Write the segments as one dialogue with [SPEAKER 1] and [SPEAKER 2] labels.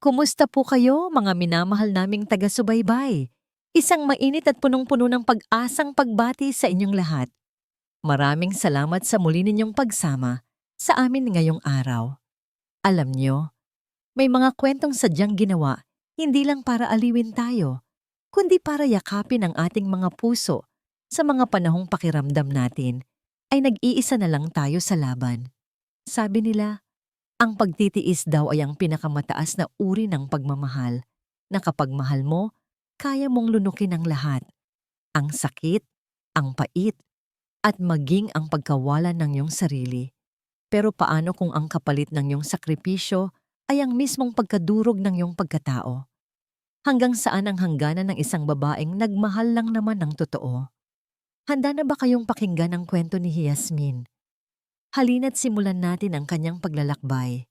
[SPEAKER 1] Kumusta po kayo, mga minamahal naming taga-subaybay? Isang mainit at punong-puno ng pag-asang pagbati sa inyong lahat. Maraming salamat sa muli ninyong pagsama sa amin ngayong araw. Alam nyo, may mga kwentong sadyang ginawa hindi lang para aliwin tayo, kundi para yakapin ang ating mga puso sa mga panahong pakiramdam natin ay nag-iisa na lang tayo sa laban. Sabi nila, ang pagtitiis daw ay ang pinakamataas na uri ng pagmamahal, na kapag mahal mo, kaya mong lunukin ang lahat. Ang sakit, ang pait, at maging ang pagkawala ng iyong sarili. Pero paano kung ang kapalit ng iyong sakripisyo ay ang mismong pagkadurog ng iyong pagkatao? Hanggang saan ang hangganan ng isang babaeng nagmahal lang naman ng totoo? Handa na ba kayong pakinggan ang kwento ni Yasmin? Halina't simulan natin ang kanyang paglalakbay.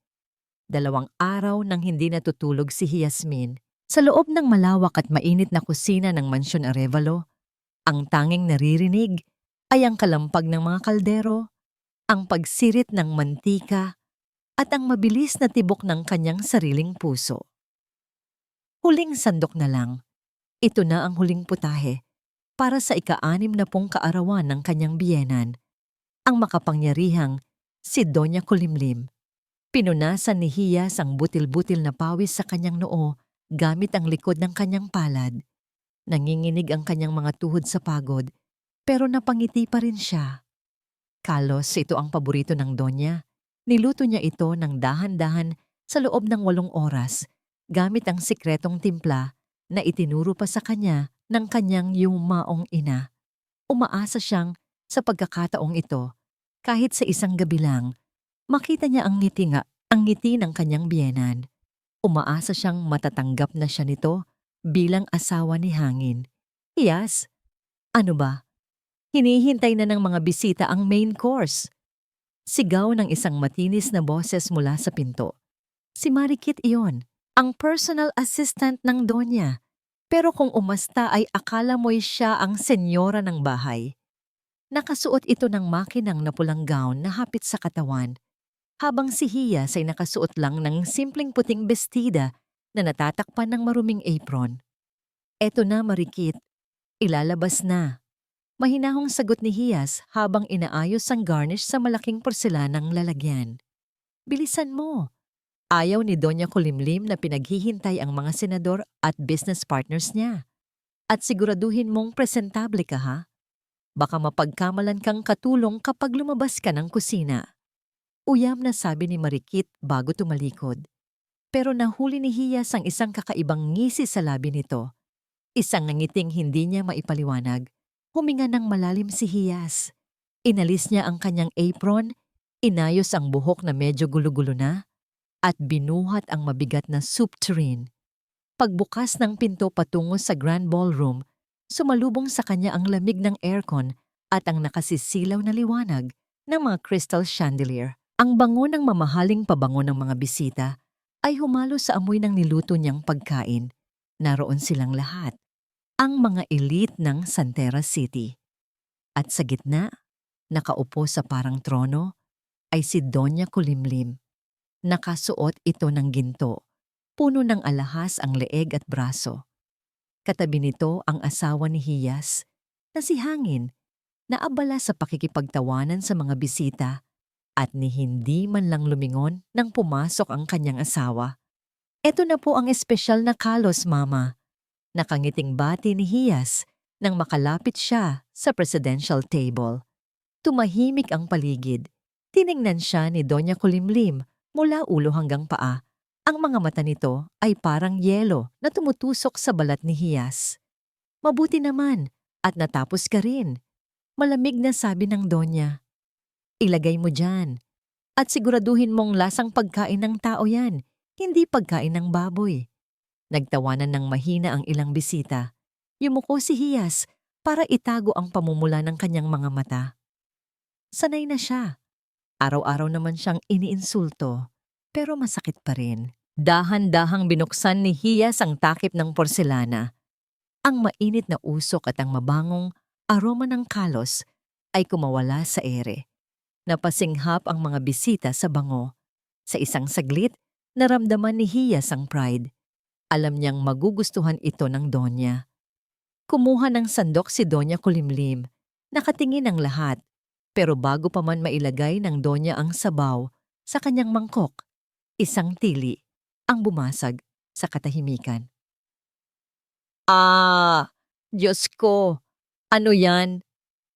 [SPEAKER 1] 2 araw nang hindi natutulog si Yasmin sa loob ng malawak at mainit na kusina ng Mansyon Arevalo. Ang tanging naririnig ay ang kalampag ng mga kaldero, ang pagsirit ng mantika, at ang mabilis na tibok ng kanyang sariling puso. Huling sandok na lang. Ito na ang huling putahe para sa ika-60 kaarawan ng kanyang biyenan, ang makapangyarihang si Doña Kulimlim. Pinunasan ni Hiyas ang butil-butil na pawis sa kanyang noo gamit ang likod ng kanyang palad. Nanginginig ang kanyang mga tuhod sa pagod, pero napangiti pa rin siya. Kalos ito ang paborito ng Donya. Niluto niya ito ng dahan-dahan sa loob ng 8 oras gamit ang sikretong timpla na itinuro pa sa kanya ng kanyang yumaong ina. Umaasa siyang sa pagkakataong ito, kahit sa isang gabi lang, makita niya ang ngiti ng kanyang biyenan. Umaasa siyang matatanggap na siya nito bilang asawa ni Hangin. Yes, ano ba? Hinihintay na ng mga bisita ang main course. Sigaw ng isang matinis na boses mula sa pinto. Si Marikit iyon, ang personal assistant ng Donya. Pero kung umasta ay akala mo'y siya ang senyora ng bahay. Nakasuot ito ng makinang na pulang gown na hapit sa katawan, habang si Hiyas ay nakasuot lang ng simpleng puting bestida na natatakpan ng maruming apron. Eto na, Marikit. Ilalabas na. Mahinahong sagot ni Hiyas habang inaayos ang garnish sa malaking porselanang lalagyan. Bilisan mo. Ayaw ni Doña Kulimlim na pinaghihintay ang mga senador at business partners niya. At siguraduhin mong presentable ka, ha? Baka mapagkamalan kang katulong kapag lumabas ka ng kusina. Uyam na sabi ni Marikit bago tumalikod. Pero nahuli ni Hiyas ang isang kakaibang ngisi sa labi nito. Isang ngiting hindi niya maipaliwanag. Huminga ng malalim si Hiyas. Inalis niya ang kanyang apron, inayos ang buhok na medyo gulo-gulo na, at binuhat ang mabigat na soup tureen. Pagbukas ng pinto patungo sa grand ballroom, sumalubong sa kanya ang lamig ng aircon at ang nakasisilaw na liwanag ng mga crystal chandelier. Ang bango ng mamahaling pabango ng mga bisita ay humalo sa amoy ng niluto niyang pagkain. Naroon silang lahat, ang mga elite ng Santera City. At sa gitna, nakaupo sa parang trono, ay si Doña Kulimlim. Nakasuot ito ng ginto, puno ng alahas ang leeg at braso. Katabi nito ang asawa ni Hiyas, na si Hangin, na abala sa pakikipagtawanan sa mga bisita at ni hindi man lang lumingon nang pumasok ang kanyang asawa. Eto na po ang espesyal na kalos, Mama. Nakangiting bati ni Hiyas nang makalapit siya sa presidential table. Tumahimik ang paligid. Tiningnan siya ni Doña Kulimlim mula ulo hanggang paa. Ang mga mata nito ay parang yelo na tumutusok sa balat ni Hiyas. Mabuti naman at natapos ka rin. Malamig na sabi ng Donya. Ilagay mo dyan. At siguraduhin mong lasang pagkain ng tao yan, hindi pagkain ng baboy. Nagtawanan ng mahina ang ilang bisita. Yumuko si Hiyas para itago ang pamumula ng kanyang mga mata. Sanay na siya. Araw-araw naman siyang iniinsulto, pero masakit pa rin. Dahan-dahang binuksan ni Hiyas ang takip ng porselana. Ang mainit na usok at ang mabangong aroma ng kalos ay kumawala sa ere. Napasinghap ang mga bisita sa bango. Sa isang saglit, Naramdaman ni Hiyas ang pride. Alam niyang magugustuhan ito ng Donya. Kumuha ng sandok si Donya Kulimlim. Nakatingin ang lahat. Pero bago pa man mailagay ng Donya ang sabaw sa kanyang mangkok, isang tili ang bumasag sa katahimikan. Ah! Diyos ko! Ano yan?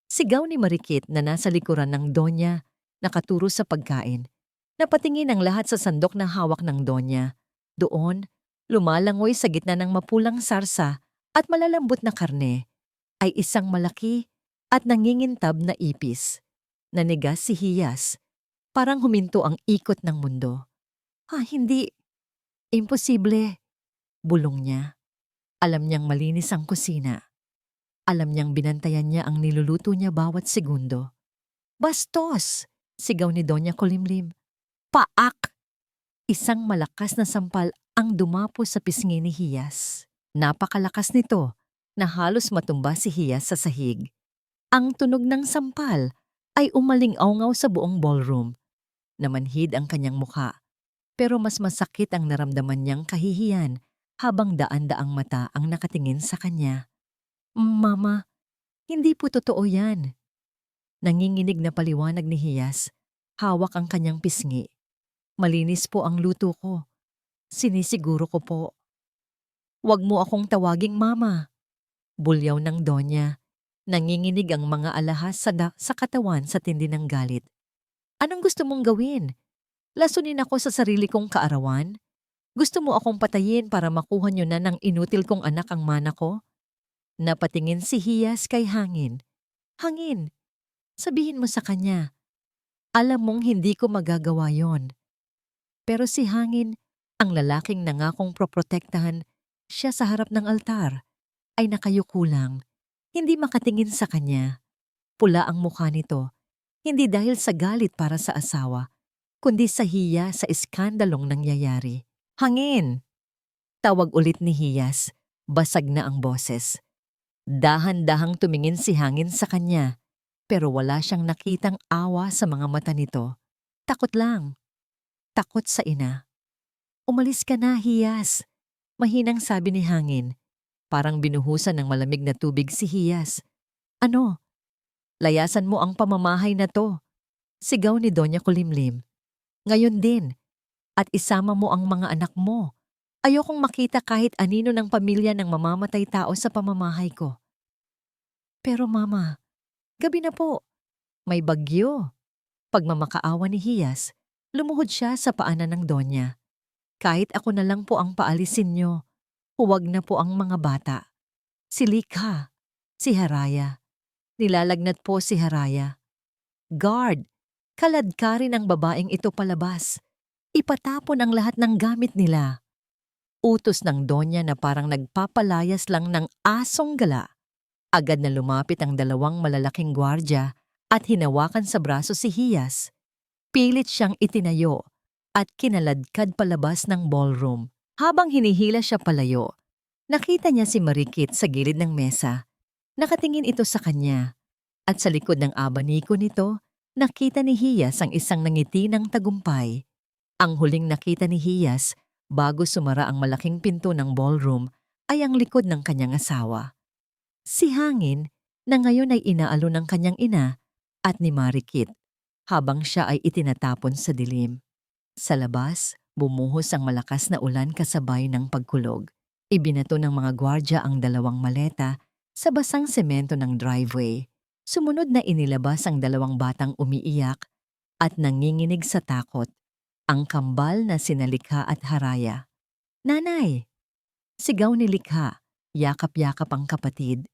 [SPEAKER 1] Sigaw ni Marikit na nasa likuran ng Donya, nakaturo sa pagkain. Napatingin ang lahat sa sandok na hawak ng Donya. Doon, lumalangoy sa gitna ng mapulang sarsa at malalambot na karne, ay isang malaki at nangingintab na ipis. Nanigas si Hiyas, parang huminto ang ikot ng mundo. Hindi. Imposible. Bulong niya. Alam niyang malinis ang kusina. Alam niyang binantayan niya ang niluluto niya bawat segundo. Bastos! Sigaw ni Donya Kulimlim. Paak! Isang malakas na sampal ang dumapo sa pisngi ni Hiyas. Napakalakas nito na halos matumba si Hiyas sa sahig. Ang tunog ng sampal ay umaling-awngaw sa buong ballroom. Namanhid ang kanyang mukha, pero mas masakit ang naramdaman niyang kahihiyan habang daan-daang mata ang nakatingin sa kanya. Mama, hindi po totoo yan. Nanginginig na paliwanag ni Hiyas, hawak ang kanyang pisngi. Malinis po ang luto ko. Sinisiguro ko po. Huwag mo akong tawaging mama. Bulyaw ng Donya. Nanginginig ang mga alahas sa katawan sa tindi ng galit. Anong gusto mong gawin? Lasunin ako sa sarili kong kaarawan? Gusto mo akong patayin para makuha niyo na ng inutil kong anak ang mana ko? Napatingin si Hiyas kay Hangin. Hangin, sabihin mo sa kanya. Alam mong hindi ko magagawa yon. Pero si Hangin, ang lalaking nangakong proprotektahan siya sa harap ng altar, ay nakayuko lang, hindi makatingin sa kanya. Pula ang mukha nito, hindi dahil sa galit para sa asawa, kundi sa hiya sa iskandalong nangyayari. Hangin! Tawag ulit ni Hiyas, basag na ang boses. Dahan-dahang tumingin si Hangin sa kanya, pero wala siyang nakitang awa sa mga mata nito. Takot lang. Takot sa ina. Umalis ka na, Hiyas. Mahinang sabi ni Hangin. Parang binuhusan ng malamig na tubig si Hiyas. Ano? Layasan mo ang pamamahay na to. Sigaw ni Donya Kulimlim. Ngayon din. At isama mo ang mga anak mo. Ayokong makita kahit anino ng pamilya ng mamamatay tao sa pamamahay ko. Pero mama, gabi na po. May bagyo. Pagmamakaawa ni Hiyas, lumuhod siya sa paanan ng Donya. Kahit ako na lang po ang paalisin niyo, huwag na po ang mga bata. Si Likha, si Haraya. Nilalagnat po si Haraya. Guard, kaladkarin ang babaeng ito palabas. Ipatapon ang lahat ng gamit nila. Utos ng Donya na parang nagpapalayas lang ng asong gala. Agad na lumapit ang dalawang malalaking gwardya at hinawakan sa braso si Hiyas. Pilit siyang itinayo at kinaladkad palabas ng ballroom. Habang hinihila siya palayo, nakita niya si Marikit sa gilid ng mesa. Nakatingin ito sa kanya at sa likod ng abaniko nito, nakita ni Hiyas ang isang nangiti ng tagumpay. Ang huling nakita ni Hiyas bago sumara ang malaking pinto ng ballroom ay ang likod ng kanyang asawa. Si Hangin na ngayon ay inaalo ng kanyang ina at ni Marikit habang siya ay itinatapon sa dilim. Sa labas, bumuhos ang malakas na ulan kasabay ng pagkulog. Ibinato ng mga gwardya ang dalawang maleta sa basang semento ng driveway. Sumunod na inilabas ang dalawang batang umiiyak at nanginginig sa takot. Ang kambal na sina Likha at Haraya. Nanay! Sigaw ni Likha, yakap-yakap ang kapatid.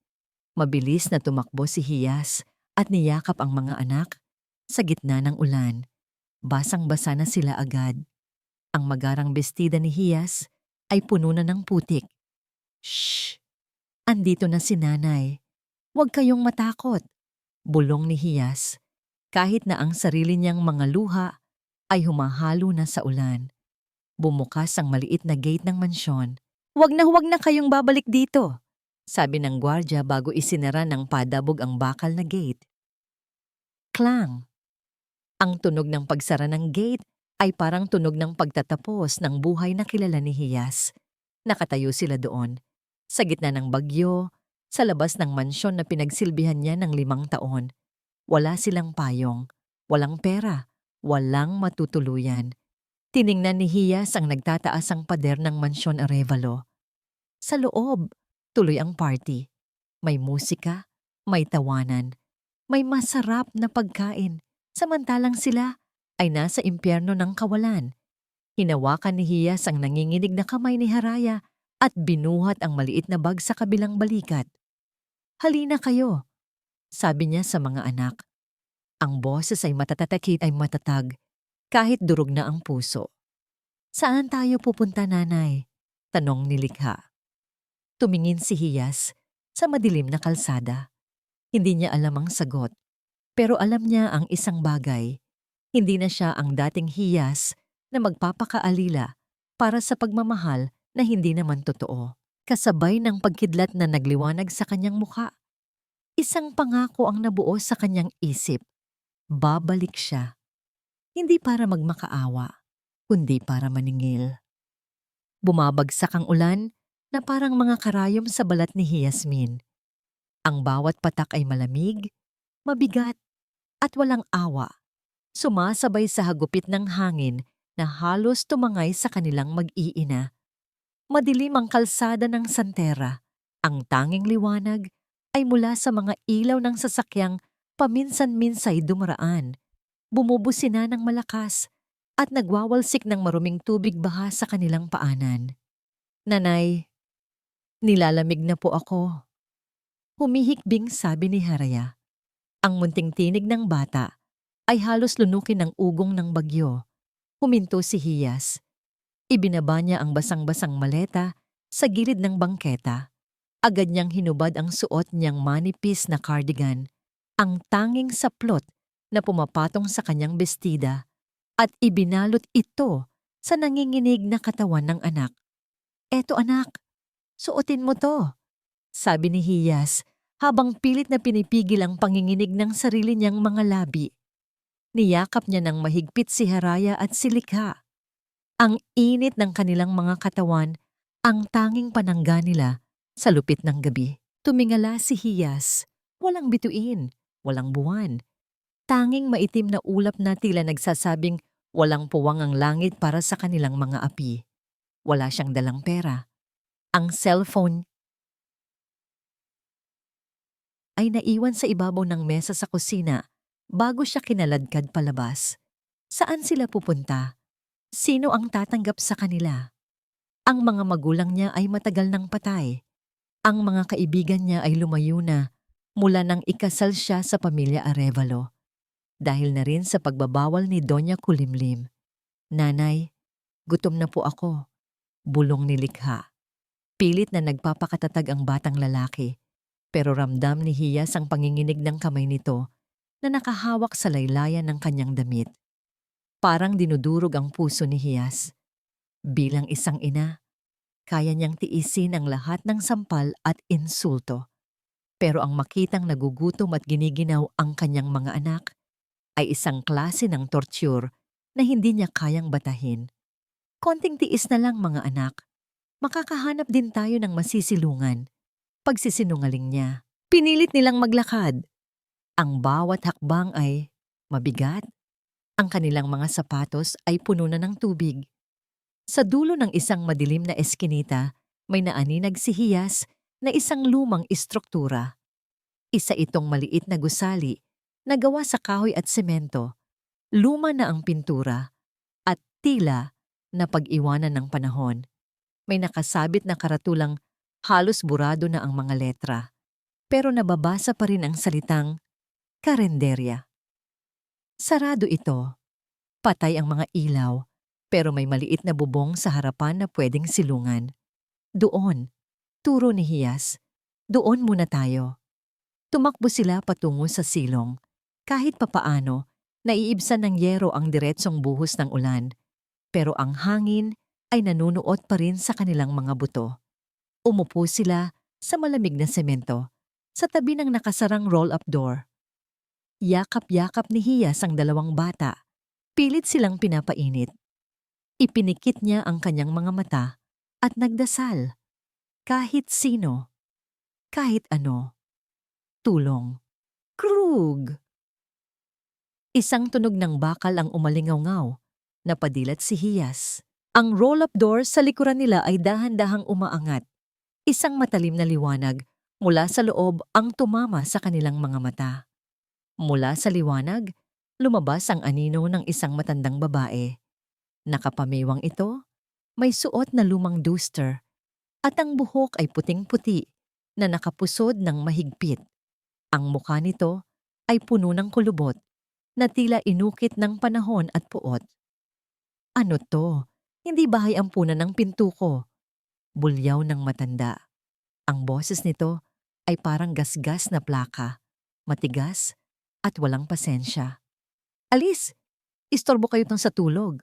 [SPEAKER 1] Mabilis na tumakbo si Hiyas at niyakap ang mga anak sa gitna ng ulan. Basang-basa na sila agad. Ang magarang bestida ni Hiyas ay puno na ng putik. Shh! Andito na si nanay. Huwag kayong matakot. Bulong ni Hiyas, kahit na ang sarili niyang mga luha ay humahalo na sa ulan. Bumukas ang maliit na gate ng mansyon. Huwag na kayong babalik dito, sabi ng gwardya bago isinara ng padabog ang bakal na gate. Klang! Ang tunog ng pagsara ng gate ay parang tunog ng pagtatapos ng buhay na kilala ni Hiyas. Nakatayo sila doon, sa gitna ng bagyo, sa labas ng mansyon na pinagsilbihan niya ng 5 taon. Wala silang payong, walang pera, walang matutuluyan. Tiningnan ni Hiyas ang nagtataas ang pader ng mansyon Arevalo. Sa loob, tuloy ang party. May musika, may tawanan, may masarap na pagkain. Samantalang sila ay nasa impyerno ng kawalan. Hinawakan ni Hiyas ang nanginginig na kamay ni Haraya at binuhat ang maliit na bag sa kabilang balikat. "Halina kayo," sabi niya sa mga anak. Ang boses ay matatatakit ay matatag, kahit durog na ang puso. "Saan tayo pupunta, nanay?" tanong ni Likha. Tumingin si Hiyas sa madilim na kalsada. Hindi niya alam ang sagot, pero alam niya ang isang bagay. Hindi na siya ang dating Hiyas na magpapakaalila para sa pagmamahal na hindi naman totoo. Kasabay ng pagkidlat na nagliwanag sa kanyang mukha. Isang pangako ang nabuo sa kanyang isip. Babalik siya. Hindi para magmakaawa, kundi para maningil. Bumabagsak ang ulan na parang mga karayom sa balat ni Yasmin. Ang bawat patak ay malamig, mabigat, at walang awa. Sumasabay sa hagupit ng hangin na halos tumangay sa kanilang mag-iina. Madilim ang kalsada ng Santera. Ang tanging liwanag ay mula sa mga ilaw ng sasakyang paminsan-minsay dumaraan. Bumubusina ng malakas at nagwawalsik ng maruming tubig baha sa kanilang paanan. "Nanay, nilalamig na po ako." Humihikbing sabi ni Haraya. Ang munting tinig ng bata ay halos lunukin ng ugong ng bagyo. Huminto si Hiyas. Ibinaba niya ang basang-basang maleta sa gilid ng bangketa. Agad niyang hinubad ang suot niyang manipis na cardigan, ang tanging saplot na pumapatong sa kanyang bestida, at ibinalot ito sa nanginginig na katawan ng anak. "Eto anak, suotin mo to," sabi ni Hiyas habang pilit na pinipigil ang panginginig ng sarili niyang mga labi. Niyakap niya ng mahigpit si Haraya at si Likha. Ang init ng kanilang mga katawan, ang tanging panangga nila sa lupit ng gabi. Tumingala si Hiyas. Walang bituin, walang buwan. Tanging maitim na ulap na tila nagsasabing walang puwang ang langit para sa kanilang mga api. Wala siyang dalang pera. Ang cellphone ay naiwan sa ibabaw ng mesa sa kusina bago siya kinaladkad palabas. Saan sila pupunta? Sino ang tatanggap sa kanila? Ang mga magulang niya ay matagal nang patay. Ang mga kaibigan niya ay lumayo na mula nang ikasal siya sa pamilya Arevalo. Dahil na rin sa pagbabawal ni Doña Kulimlim. "Nanay, gutom na po ako," bulong ni Likha. Pilit na nagpapakatatag ang batang lalaki, pero ramdam ni Hiyas ang panginginig ng kamay nito na nakahawak sa laylayan ng kanyang damit. Parang dinudurog ang puso ni Hiyas. Bilang isang ina, kaya niyang tiisin ang lahat ng sampal at insulto. Pero ang makitang nagugutom at giniginaw ang kanyang mga anak ay isang klase ng torture na hindi niya kayang batahin. "Konting tiis na lang, mga anak. Makakahanap din tayo ng masisilungan." Pagsisinungaling niya. Pinilit nilang maglakad. Ang bawat hakbang ay mabigat. Ang kanilang mga sapatos ay puno na ng tubig. Sa dulo ng isang madilim na eskinita, may naaninag si Hiyas na isang lumang istruktura. Isa itong maliit na gusali na gawa sa kahoy at semento. Luma na ang pintura at tila na pag-iwanan ng panahon. May nakasabit na karatulang halos burado na ang mga letra, pero nababasa pa rin ang salitang karenderya. Sarado ito. Patay ang mga ilaw, pero may maliit na bubong sa harapan na pwedeng silungan. "Doon," turo ni Hiyas. "Doon muna tayo." Tumakbo sila patungo sa silong. Kahit papaano, naiibsan ng yero ang diretsong buhos ng ulan, pero ang hangin ay nanunuot pa rin sa kanilang mga buto. Umupo sila sa malamig na semento, sa tabi ng nakasarang roll-up door. Yakap-yakap ni Hiyas ang dalawang bata, Pilit silang pinapainit. Ipinikit niya ang kanyang mga mata at nagdasal. Kahit sino, kahit ano, tulong. Krug! Isang tunog ng bakal ang umalingaw-ngaw. Napadilat si Hiyas. Ang roll-up door sa likuran nila ay dahan-dahang umaangat. Isang matalim na liwanag mula sa loob ang tumama sa kanilang mga mata. Mula sa liwanag, lumabas ang anino ng isang matandang babae. Nakapamiwang ito, may suot na lumang duster, at ang buhok ay puting-puti na nakapusod ng mahigpit. Ang mukha nito ay puno ng kulubot na tila inukit ng panahon at puot. Ano to? Hindi bahay ampunan ng pinto ko. Bulyaw ng matanda. Ang boses nito ay parang gasgas na plaka, matigas at walang pasensya. Alis! Istorbo kayo tong sa tulog.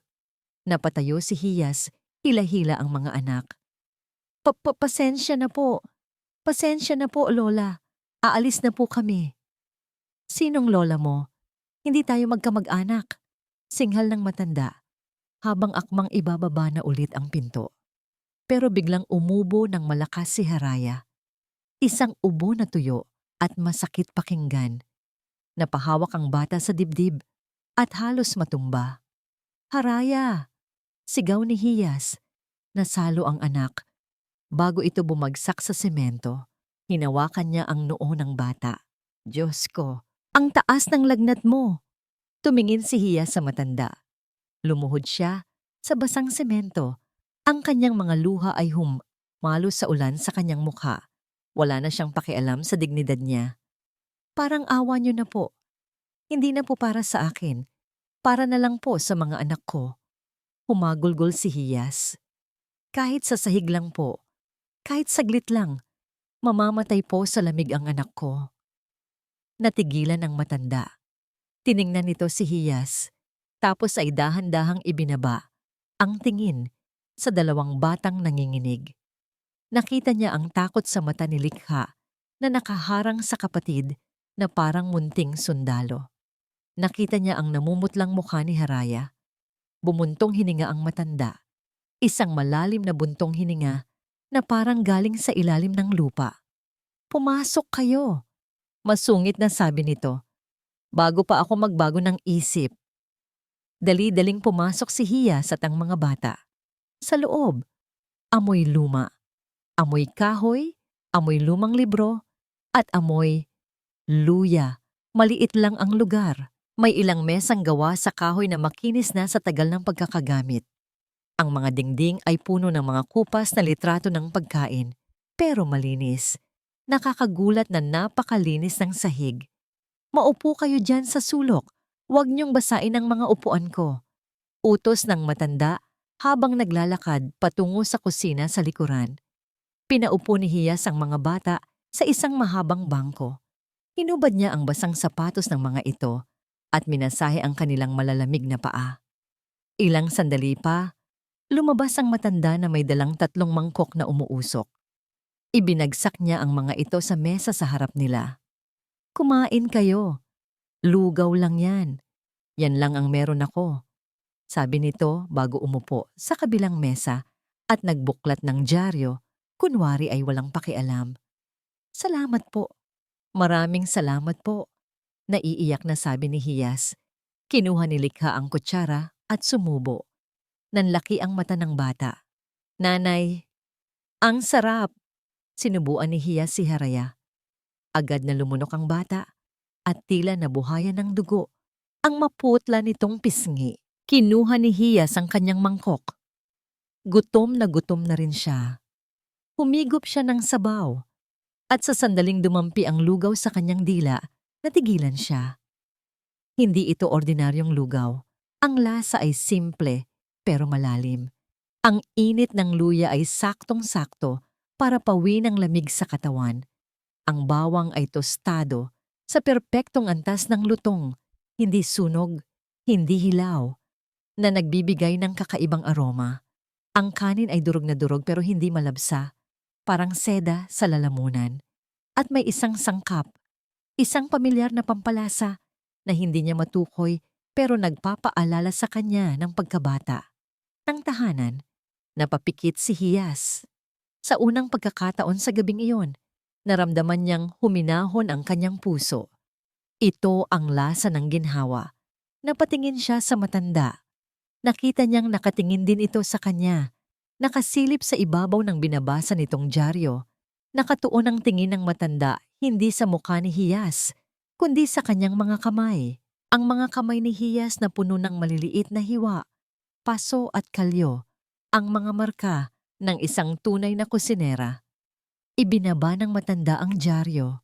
[SPEAKER 1] Napatayo si Hiyas, hila-hila ang mga anak. Pasensya na po. Pasensya na po, Lola. Aalis na po kami. Sinong lola mo? Hindi tayo magkamag-anak. Singhal ng matanda, habang akmang ibababa na ulit ang pinto. Pero biglang umubo ng malakas si Haraya. Isang ubo na tuyo at masakit pakinggan. Napahawak ang bata sa dibdib at halos matumba. Haraya! Sigaw ni Hiyas. Nasalo ang anak. Bago ito bumagsak sa semento, hinawakan niya ang noo ng bata. Diyos ko, ang taas ng lagnat mo! Tumingin si Hiyas sa matanda. Lumuhod siya sa basang semento. Ang kanyang mga luha ay humalo sa ulan sa kanyang mukha. Wala na siyang pakialam sa dignidad niya. Parang awa niyo na po. Hindi na po para sa akin. Para na lang po sa mga anak ko. Humagulgol si Hiyas. Kahit sa sahig lang po, kahit saglit lang, mamamatay po sa lamig ang anak ko. Natigilan ang matanda. Tiningnan nito si Hiyas, tapos ay dahan-dahang ibinaba ang tingin sa dalawang batang nanginginig. Nakita niya ang takot sa mata ni Likha na nakaharang sa kapatid na parang munting sundalo. Nakita niya ang namumutlang mukha ni Haraya. Bumuntong hininga ang matanda. Isang malalim na buntong hininga na parang galing sa ilalim ng lupa. Pumasok kayo! Masungit na sabi nito. Bago pa ako magbago ng isip. Dali-daling pumasok si Hiyas at ang mga bata. Sa loob, amoy luma. Amoy kahoy, amoy lumang libro, at amoy luya. Maliit lang ang lugar. May ilang mesang gawa sa kahoy na makinis na sa tagal ng pagkakagamit. Ang mga dingding ay puno ng mga kupas na litrato ng pagkain, pero malinis. Nakakagulat na napakalinis ng sahig. Maupo kayo dyan sa sulok. Huwag niyong basain ang mga upuan ko. Utos ng matanda habang naglalakad patungo sa kusina sa likuran. Pinaupo ni Hiyas ang mga bata sa isang mahabang bangko. Hinubad niya ang basang sapatos ng mga ito at minasahe ang kanilang malalamig na paa. Ilang sandali pa, lumabas ang matanda na may dalang 3 mangkok na umuusok. Ibinagsak niya ang mga ito sa mesa sa harap nila. Kumain kayo. Lugaw lang yan. Yan lang ang meron ako. Sabi nito bago umupo sa kabilang mesa at nagbuklat ng dyaryo, kunwari ay walang pakialam. Salamat po. Maraming salamat po. Naiiyak na sabi ni Hiyas. Kinuha ni Likha ang kutsara at sumubo. Nanlaki ang mata ng bata. Nanay, ang sarap! Sinubuan ni Hiyas si Haraya. Agad na lumunok ang bata at tila nabuhayan ng dugo ang maputla nitong pisngi. Kinuha ni Hiyas ang kanyang mangkok. Gutom na rin siya. Humigop siya ng sabaw at sa sandaling dumampi ang lugaw sa kanyang dila, natigilan siya. Hindi ito ordinaryong lugaw. Ang lasa ay simple pero malalim. Ang init ng luya ay saktong-sakto para pawin ang lamig sa katawan. Ang bawang ay tostado sa perpektong antas ng lutong, hindi sunog, hindi hilaw, na nagbibigay ng kakaibang aroma. Ang kanin ay durog na durog pero hindi malabsa, parang seda sa lalamunan. At may isang sangkap, isang pamilyar na pampalasa na hindi niya matukoy pero nagpapaalala sa kanya ng pagkabata. Ng tahanan, napapikit si Hiyas. Sa unang pagkakataon sa gabing iyon, naramdaman niyang huminahon ang kanyang puso. Ito ang lasa ng ginhawa. Napatingin siya sa matanda. Nakita niyang nakatingin din ito sa kanya. Nakasilip sa ibabaw ng binabasa nitong dyaryo. Nakatuon ang tingin ng matanda hindi sa mukha ni Hiyas, kundi sa kanyang mga kamay. Ang mga kamay ni Hiyas na puno ng maliliit na hiwa, paso at kalyo, ang mga marka ng isang tunay na kusinera. Ibinaba ng matanda ang dyaryo.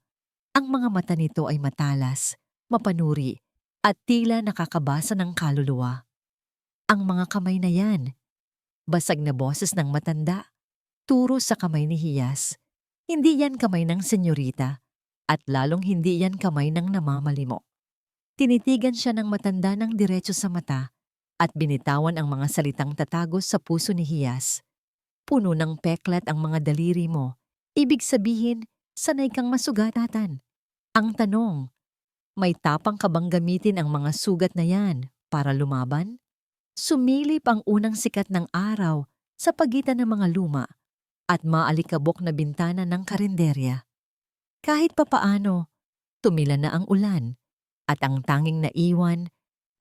[SPEAKER 1] Ang mga mata nito ay matalas, mapanuri, at tila nakakabasa ng kaluluwa. Ang mga kamay na yan, basag na boses ng matanda, turo sa kamay ni Hiyas. Hindi yan kamay ng senyorita, at lalong hindi yan kamay ng namamalimo. Tinitigan siya ng matanda ng diretso sa mata, at binitawan ang mga salitang tatagos sa puso ni Hiyas. Puno ng peklat ang mga daliri mo, ibig sabihin, sanay kang masugatan. Ang tanong, may tapang ka bang gamitin ang mga sugat na yan para lumaban? Sumilip ang unang sikat ng araw sa pagitan ng mga luma at maalikabok na bintana ng karinderya. Kahit papaano, tumila na ang ulan at ang tanging naiwan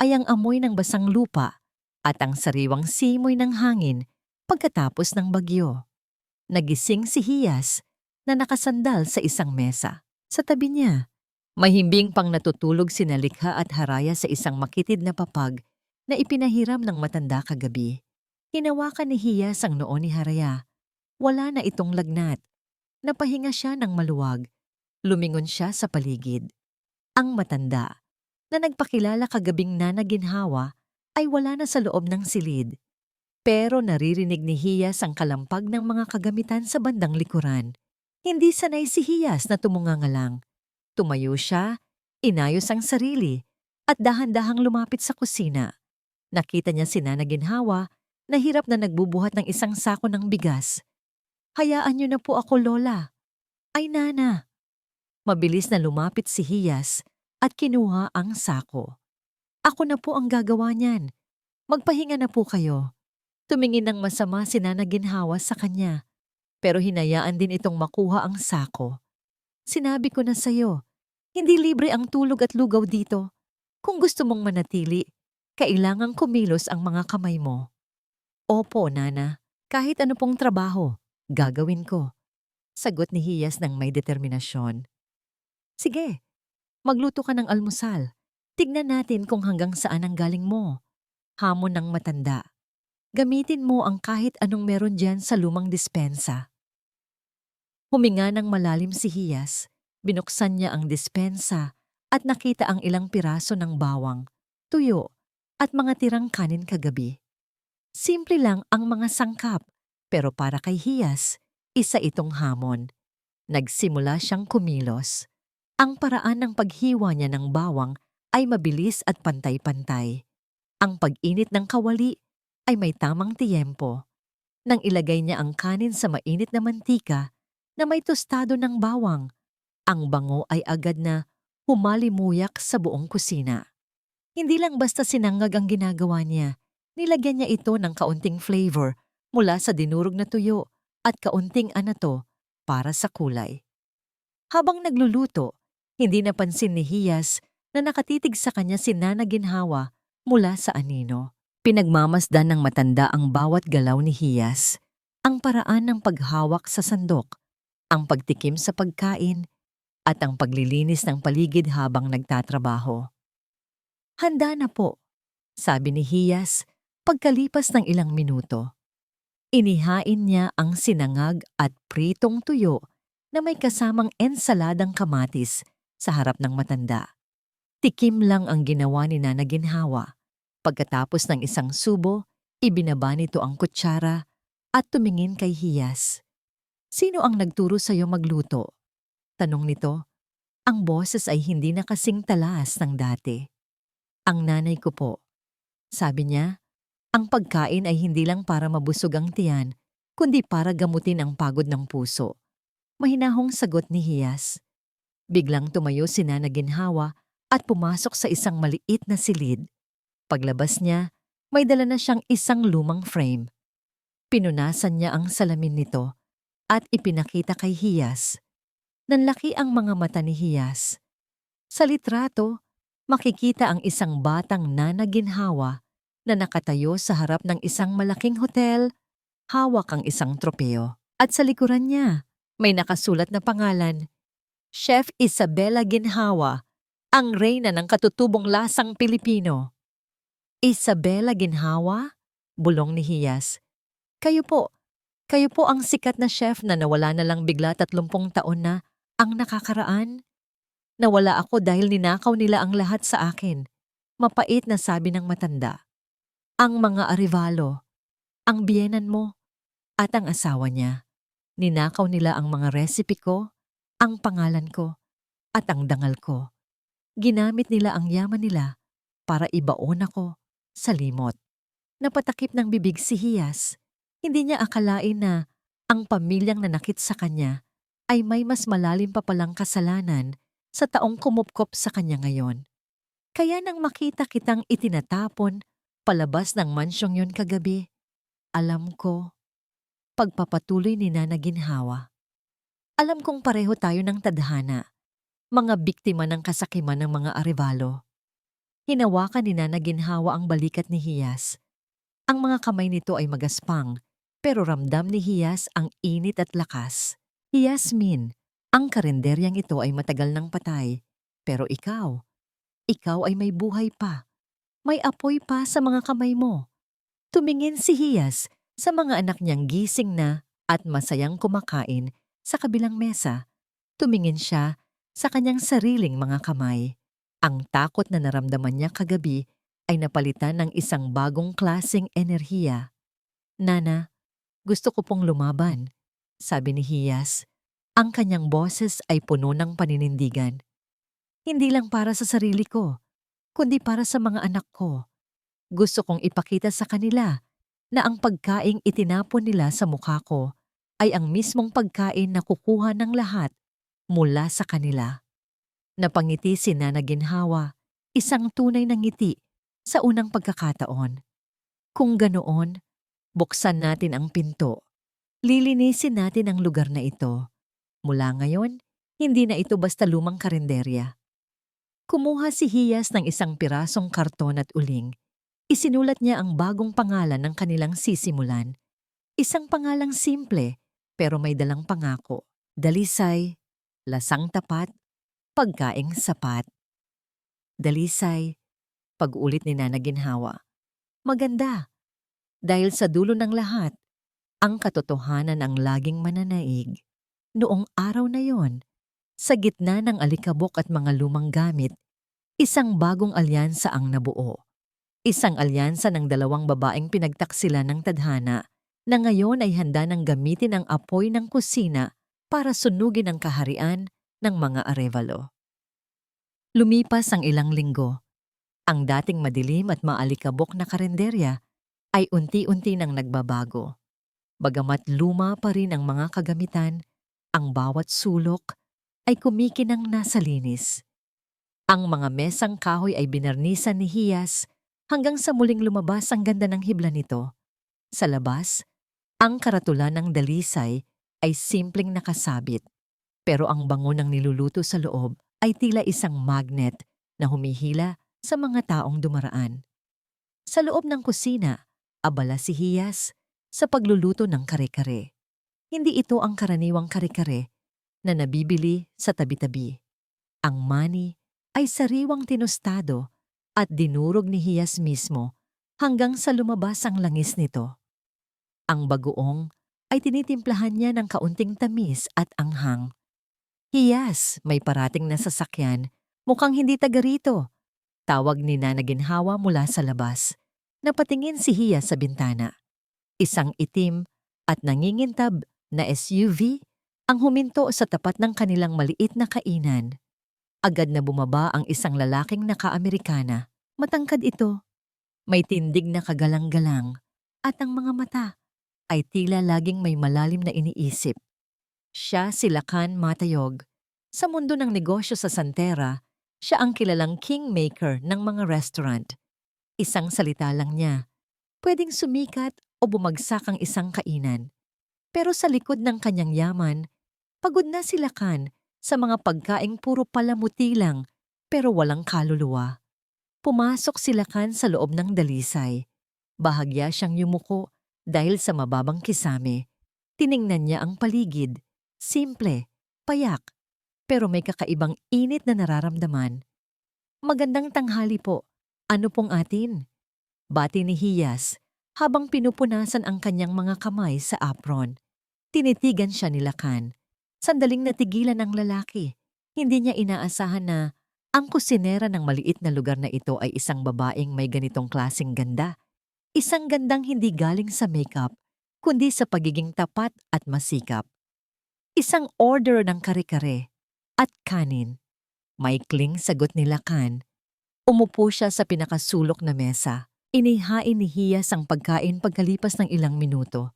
[SPEAKER 1] ay ang amoy ng basang lupa at ang sariwang simoy ng hangin pagkatapos ng bagyo. Nagising si Hiyas na nakasandal sa isang mesa. Sa tabi niya, mahimbing pang natutulog sina Likha at Haraya sa isang makitid na papag na ipinahiram ng matanda kagabi. Hinawakan ni Hiyas ang noo ni Haraya. Wala na itong lagnat. Napahinga siya ng maluwag. Lumingon siya sa paligid. Ang matanda, na nagpakilala kagabing nanaginhawa, ay wala na sa loob ng silid. Pero naririnig ni Hiyas ang kalampag ng mga kagamitan sa bandang likuran. Hindi sanay si Hiyas na tumungangalang. Tumayo siya, inayos ang sarili, at dahan-dahang lumapit sa kusina. Nakita niya si Nana Ginhawa na hirap na nagbubuhat ng isang sako ng bigas. "Hayaan niyo na po ako, Lola." "Ay, Nana." Mabilis na lumapit si Hiyas at kinuha ang sako. "Ako na po ang gagawa niyan. Magpahinga na po kayo." Tumingin ng masama si Nana Ginhawa sa kanya, pero hinayaan din itong makuha ang sako. "Sinabi ko na sa'yo, hindi libre ang tulog at lugaw dito. Kung gusto mong manatili, kailangang kumilos ang mga kamay mo." "Opo, Nana. Kahit ano pong trabaho, gagawin ko." Sagot ni Hiyas ng may determinasyon. "Sige, magluto ka ng almusal. Tignan natin kung hanggang saan ang galing mo." Hamon ng matanda. "Gamitin mo ang kahit anong meron dyan sa lumang dispensa." Huminga ng malalim si Hiyas. Binuksan niya ang dispensa at nakita ang ilang piraso ng bawang, tuyo, at mga tirang kanin kagabi. Simple lang ang mga sangkap, pero para kay Hiyas, isa itong hamon. Nagsimula siyang kumilos. Ang paraan ng paghiwa niya ng bawang ay mabilis at pantay-pantay. Ang pag-init ng kawali ay may tamang tiyempo. Nang ilagay niya ang kanin sa mainit na mantika na may tostado ng bawang, ang bango ay agad na humalimuyak sa buong kusina. Hindi lang basta sinangag ang ginagawa niya, nilagyan niya ito ng kaunting flavor mula sa dinurog na tuyo at kaunting anato para sa kulay. Habang nagluluto, hindi napansin ni Hiyas na nakatitig sa kanya si Nana Ginhawa mula sa anino. Pinagmamasdan ng matanda ang bawat galaw ni Hiyas, ang paraan ng paghawak sa sandok, ang pagtikim sa pagkain, at ang paglilinis ng paligid habang nagtatrabaho. "Handa na po," sabi ni Hiyas pagkalipas ng ilang minuto. Inihain niya ang sinangag at pritong tuyo na may kasamang ensaladang kamatis sa harap ng matanda. Tikim lang ang ginawa ni Nana Ginhawa. Pagkatapos ng isang subo, ibinaba nito ang kutsara at tumingin kay Hiyas. "Sino ang nagturo sa'yo magluto?" tanong nito. Ang boses ay hindi na kasing talas ng dati. "Ang nanay ko po." Sabi niya, ang pagkain ay hindi lang para mabusog ang tiyan, kundi para gamutin ang pagod ng puso. Mahinahong sagot ni Hiyas. Biglang tumayo si Nana Ginhawa at pumasok sa isang maliit na silid. Paglabas niya, may dala na siyang isang lumang frame. Pinunasan niya ang salamin nito at ipinakita kay Hiyas. Nanlaki ang mga mata ni Hiyas. Sa litrato, makikita ang isang batang nanaginhawa na nakatayo sa harap ng isang malaking hotel, hawak ang isang tropeo. At sa likuran niya, may nakasulat na pangalan, Chef Isabela Ginhawa, ang reyna ng katutubong lasang Pilipino. Isabela Ginhawa? Bulong ni Hiyas. Kayo po ang sikat na chef na nawala na lang bigla 30 taon na ang nakakaraan. Nawala ako dahil ninakaw nila ang lahat sa akin. Mapait na sabi ng matanda. Ang mga Arevalo, ang biyenan mo, at ang asawa niya. Ninakaw nila ang mga recipe ko, ang pangalan ko, at ang dangal ko. Ginamit nila ang yaman nila para ibaon ako sa limot. Napatakip ng bibig si Hiyas. Hindi niya akalain na ang pamilyang nanakit sa kanya ay may mas malalim pa palang kasalanan sa taong kumupkop sa kanya ngayon. Kaya nang makita kitang itinatapon palabas ng mansyong yun kagabi, alam ko, pagpapatuloy ni Nana Ginhawa. Alam kong pareho tayo ng tadhana, mga biktima ng kasakiman ng mga Arevalo. Hinawakan ni Nana Ginhawa ang balikat ni Hiyas. Ang mga kamay nito ay magaspang, pero ramdam ni Hiyas ang init at lakas. Yasmin, ang karinderyang ito ay matagal nang patay. Pero ikaw ay may buhay pa. May apoy pa sa mga kamay mo. Tumingin si Hiyas sa mga anak niyang gising na at masayang kumakain sa kabilang mesa. Tumingin siya sa kanyang sariling mga kamay. Ang takot na naramdaman niya kagabi ay napalitan ng isang bagong klaseng enerhiya. Nana, gusto ko pong lumaban, sabi ni Hiyas. Ang kanyang boses ay puno ng paninindigan. Hindi lang para sa sarili ko, kundi para sa mga anak ko. Gusto kong ipakita sa kanila na ang pagkaing itinapon nila sa mukha ko ay ang mismong pagkain na kukuha ng lahat mula sa kanila. Napangiti si Nana Ginhawa, isang tunay na ngiti sa unang pagkakataon. Kung ganoon, buksan natin ang pinto. Lilinisin natin ang lugar na ito. Mula ngayon, hindi na ito basta lumang karinderya. Kumuha si Hiyas ng isang pirasong karton at uling. Isinulat niya ang bagong pangalan ng kanilang sisimulan. Isang pangalang simple, pero may dalang pangako. Dalisay, lasang tapat, pagkaing sapat. Dalisay, pag-ulit ni Nana Ginhawa. Maganda. Dahil sa dulo ng lahat, ang katotohanan ang laging mananaig. Noong araw na yon, sa gitna ng alikabok at mga lumang gamit, isang bagong alyansa ang nabuo. Isang alyansa ng dalawang babaeng pinagtaksilan ng tadhana na ngayon ay handa nang gamitin ang apoy ng kusina para sunugin ang kaharian ng mga Arevalo. Lumipas ang ilang linggo. Ang dating madilim at maalikabok na karinderya ay unti-unti nang nagbabago. Bagamat luma pa rin ang mga kagamitan, ang bawat sulok ay kumikinang nasa linis. Ang mga mesang kahoy ay binarnisan ni Hiyas hanggang sa muling lumabas ang ganda ng hibla nito. Sa labas, ang karatulan ng dalisay ay simpleng nakasabit, pero ang bango ng niluluto sa loob ay tila isang magnet na humihila sa mga taong dumaraan. Sa loob ng kusina, abala si Hiyas sa pagluluto ng kare-kare. Hindi ito ang karaniwang kare-kare na nabibili sa tabi-tabi. Ang mani ay sariwang tinostado at dinurog ni Hiyas mismo hanggang sa lumabas ang langis nito. Ang bagoong ay tinitimplahan niya ng kaunting tamis at anghang. Hiyas, may parating na sasakyan, mukhang hindi taga rito. Tawag ni Nana Ginhawa mula sa labas. Napatingin si Hiyas sa bintana. Isang itim at nangingintab na SUV ang huminto sa tapat ng kanilang maliit na kainan. Agad na bumaba ang isang lalaking naka-Amerikana. Matangkad ito. May tindig na kagalang-galang at ang mga mata ay tila laging may malalim na iniisip. Siya si Lacan Matayog. Sa mundo ng negosyo sa Santera, siya ang kilalang kingmaker ng mga restaurant. Isang salita lang niya. Pwedeng sumikat o bumagsak ang isang kainan. Pero sa likod ng kanyang yaman, pagod na si Lakan sa mga pagkaing puro palamuti lang pero walang kaluluwa. Pumasok si Lakan sa loob ng dalisay. Bahagya siyang yumuko dahil sa mababang kisame. Tiningnan niya ang paligid. Simple, payak, pero may kakaibang init na nararamdaman. Magandang tanghali po. Ano pong atin? Bati ni Hiyas habang pinupunasan ang kanyang mga kamay sa apron. Tinitigan siya ni Lakan. Sandaling natigilan ang lalaki. Hindi niya inaasahan na ang kusinera ng maliit na lugar na ito ay isang babaeng may ganitong klaseng ganda. Isang gandang hindi galing sa makeup, kundi sa pagiging tapat at masikap. Isang order ng kare-kare at kanin. Maikling sagot ni Lakan. Umupo siya sa pinakasulok na mesa. Inihain ni Hiyas ang pagkain pagkalipas ng ilang minuto.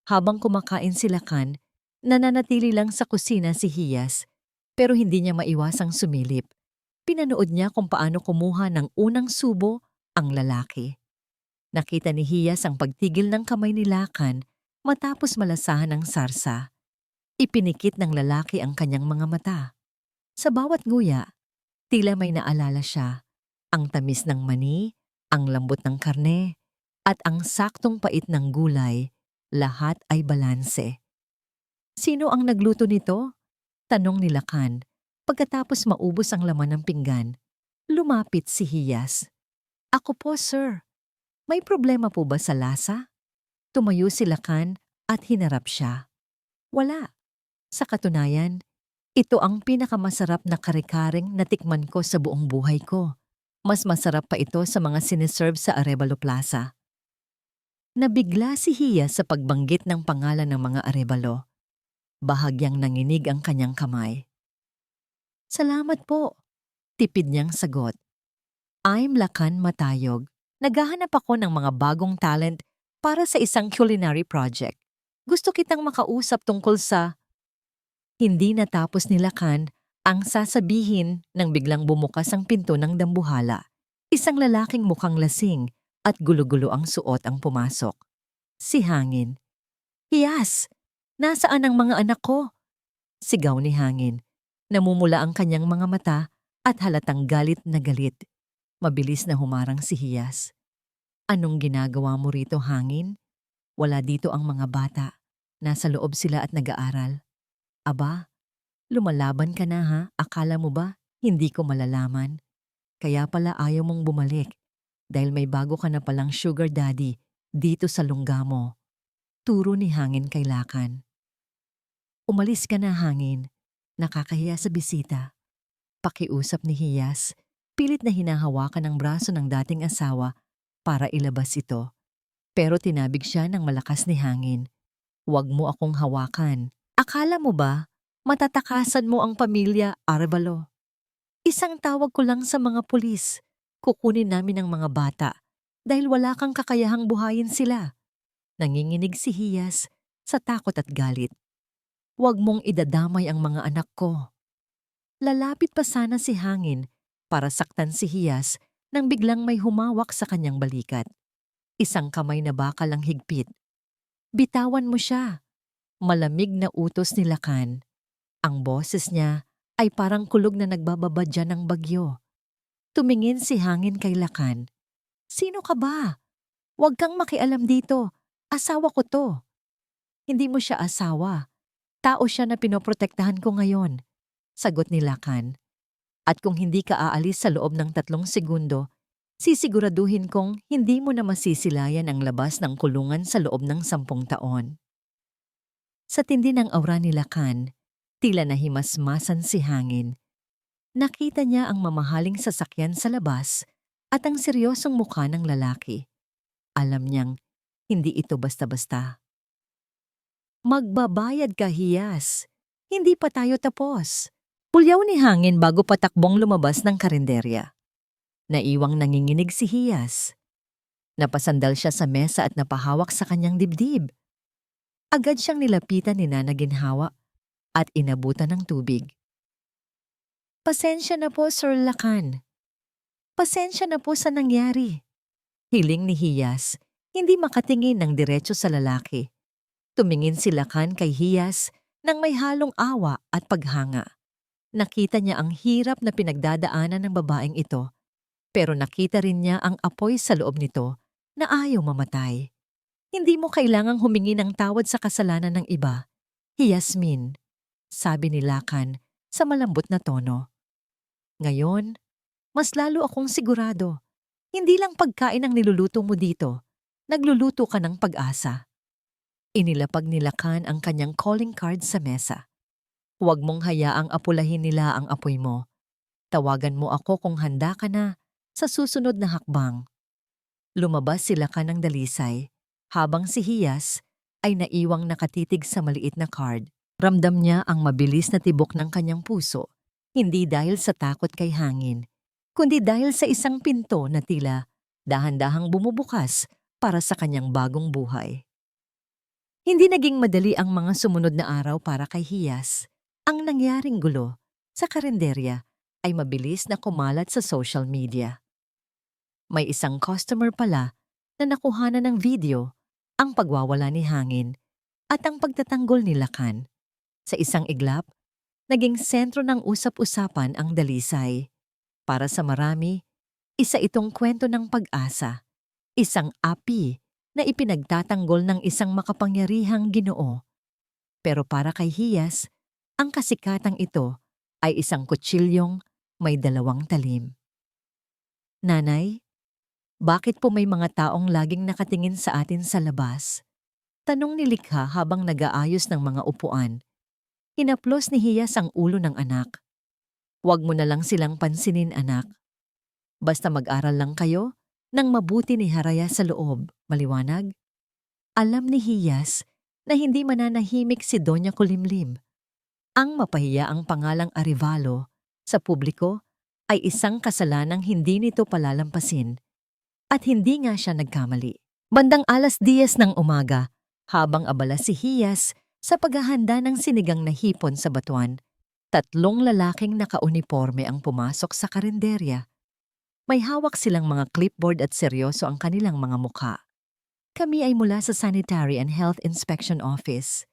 [SPEAKER 1] Habang kumakain si Lakan, nananatili lang sa kusina si Hiyas, pero hindi niya maiwasang sumilip. Pinanood niya kung paano kumuha ng unang subo ang lalaki. Nakita ni Hiyas ang pagtigil ng kamay ni Lakan matapos malasahan ng sarsa. Ipinikit ng lalaki ang kanyang mga mata. Sa bawat nguya, tila may naalala siya. Ang tamis ng mani, ang lambot ng karne, at ang saktong pait ng gulay, lahat ay balanse. Sino ang nagluto nito? Tanong ni Lakan. Pagkatapos maubos ang laman ng pinggan, lumapit si Hiyas. Ako po, sir. May problema po ba sa lasa? Tumayo si Lakan at hinarap siya. Wala. Sa katunayan, ito ang pinakamasarap na kare-kareng natikman ko sa buong buhay ko. Mas masarap pa ito sa mga siniserve sa Arevalo Plaza. Nabigla si Hiya sa pagbanggit ng pangalan ng mga Arevalo. Bahagyang nanginig ang kanyang kamay. Salamat po, tipid niyang sagot. I'm Lakan Matayog. Naghahanap ako ng mga bagong talent para sa isang culinary project. Gusto kitang makausap tungkol sa... Hindi natapos ni Lakan ang sasabihin nang biglang bumukas ang pinto ng dambuhala. Isang lalaking mukhang lasing at gulo-gulo ang suot ang pumasok. Si Hangin. Hiyas! Nasaan ang mga anak ko? Sigaw ni Hangin. Namumula ang kanyang mga mata at halatang galit na galit. Mabilis na humarang si Hiyas. Anong ginagawa mo rito, Hangin? Wala dito ang mga bata. Nasa loob sila at nag-aaral. Aba, lumalaban ka na ha? Akala mo ba hindi ko malalaman? Kaya pala ayaw mong bumalik dahil may bago ka na palang sugar daddy dito sa lungga mo. Turo ni Hangin kay Lakan. Umalis ka na, Hangin. Nakakahiya sa bisita. Pakiusap ni Hiyas, pilit na hinahawakan ang braso ng dating asawa para ilabas ito. Pero tinabig siya ng malakas ni Hangin. Huwag mo akong hawakan. Akala mo ba matatakasan mo ang pamilya Arevalo? Isang tawag ko lang sa mga pulis. Kukunin namin ang mga bata dahil wala kang kakayahang buhayin sila. Nanginginig si Hiyas sa takot at galit. Huwag mong idadamay ang mga anak ko. Lalapit pa sana si Hangin para saktan si Hiyas nang biglang may humawak sa kanyang balikat. Isang kamay na bakal ang higpit. Bitawan mo siya. Malamig na utos ni Lakan. Ang boses niya ay parang kulog na nagbababadya ng bagyo. Tumingin si Hangin kay Lakan. Sino ka ba? Huwag kang makialam dito. Asawa ko to. Hindi mo siya asawa. Tao siya na pinoprotektahan ko ngayon. Sagot ni Lakan. At kung hindi ka aalis sa loob ng 3 segundo, sisiguraduhin kong hindi mo na masisilayan ang labas ng kulungan sa loob ng 10 taon. Sa tindi ng aura ni Lakan, tila nahimasmasan si Hangin. Nakita niya ang mamahaling sasakyan sa labas at ang seryosong mukha ng lalaki. Alam niyang hindi ito basta-basta. Magbabayad ka, Hiyas. Hindi pa tayo tapos. Pulyaw ni Hangin bago patakbong lumabas ng karinderya. Naiwang nanginginig si Hiyas. Napasandal siya sa mesa at napahawak sa kanyang dibdib. Agad siyang nilapitan ni Nana Ginhawa at inabutan ng tubig. Pasensya na po, Sir Lakan. Pasensya na po sa nangyari. Hiling ni Hiyas, hindi makatingin ng diretso sa lalaki. Tumingin si Lakan kay Hiyas nang may halong awa at paghanga. Nakita niya ang hirap na pinagdadaanan ng babaeng ito, pero nakita rin niya ang apoy sa loob nito na ayaw mamatay. Hindi mo kailangang humingi ng tawad sa kasalanan ng iba, Yasmin, sabi ni Lakan sa malambot na tono. Ngayon, mas lalo akong sigurado, hindi lang pagkain ang niluluto mo dito, nagluluto ka ng pag-asa. Inilapag ni Lakan ang kanyang calling card sa mesa. Huwag mong hayaang apulahin nila ang apoy mo. Tawagan mo ako kung handa ka na sa susunod na hakbang. Lumabas si Lakan ng dalisay, habang si Hiyas ay naiwang nakatitig sa maliit na card. Ramdam niya ang mabilis na tibok ng kanyang puso, hindi dahil sa takot kay hangin, kundi dahil sa isang pinto na tila dahan-dahang bumubukas para sa kanyang bagong buhay. Hindi naging madali ang mga sumunod na araw para kay Hiyas. Ang nangyaring gulo sa karenderya ay mabilis na kumalat sa social media. May isang customer pala na nakuhanan ng video ang pagwawala ni Hangin at ang pagtatanggol ni Lakan. Sa isang iglap, naging sentro ng usap-usapan ang dalisay. Para sa marami, isa itong kwento ng pag-asa, isang api na ipinagtatanggol ng isang makapangyarihang Ginoo. Pero para kay Hiyas, ang kasikatang ito ay isang kutsilyong may dalawang talim. Nanay, bakit po may mga taong laging nakatingin sa atin sa labas? Tanong ni Likha habang nag-aayos ng mga upuan. Hinaplos ni Hiyas ang ulo ng anak. Huwag mo na lang silang pansinin, anak. Basta mag-aral lang kayo nang mabuti ni Haraya sa loob, maliwanag? Alam ni Hiyas na hindi mananahimik si Doña Kulimlim. Ang mapahiya ang pangalang Arevalo sa publiko ay isang kasalanang hindi nito palalampasin at hindi nga siya nagkamali. Bandang 10:00 ng umaga, habang abala si Hiyas sa paghahanda ng sinigang na hipon sa batuan, 3 lalaking nakauniporme ang pumasok sa karenderya. May hawak silang mga clipboard at seryoso ang kanilang mga mukha. Kami ay mula sa Sanitary and Health Inspection Office,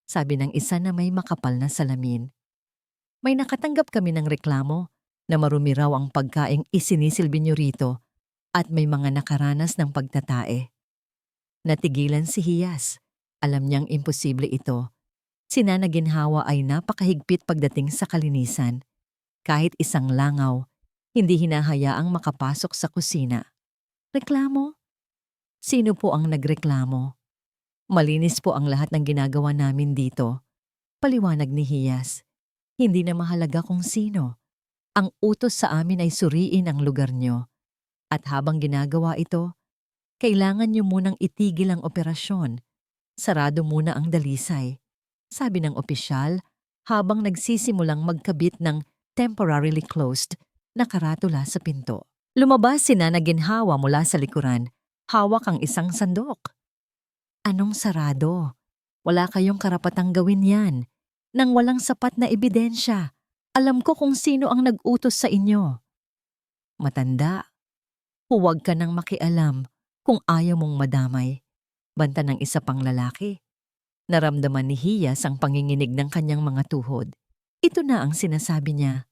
[SPEAKER 1] sabi ng isa na may makapal na salamin. May nakatanggap kami ng reklamo na marumi raw ang pagkaing isinisilbi niyo rito at may mga nakaranas ng pagtatae. Natigilan si Hiyas. Alam niyang imposible ito. Si Nana Ginhawa ay napakahigpit pagdating sa kalinisan. Kahit isang langaw, hindi hinahayaang makapasok sa kusina. Reklamo? Sino po ang nagreklamo? Malinis po ang lahat ng ginagawa namin dito. Paliwanag ni Hiyas. Hindi na mahalaga kung sino. Ang utos sa amin ay suriin ang lugar nyo. At habang ginagawa ito, kailangan nyo munang itigil ang operasyon. Sarado muna ang dalisay, sabi ng opisyal habang nagsisimulang magkabit ng temporarily closed na karatula sa pinto. Lumabas si Nana Ginhawa mula sa likuran, hawak ang isang sandok. Anong sarado? Wala kayong karapatang gawin yan. Nang walang sapat na ebidensya, alam ko kung sino ang nag-utos sa inyo. Matanda, huwag ka nang makialam kung ayaw mong madamay. Banta ng isa pang lalaki. Naramdaman ni Hiyas ang panginginig ng kanyang mga tuhod. Ito na ang sinasabi niya.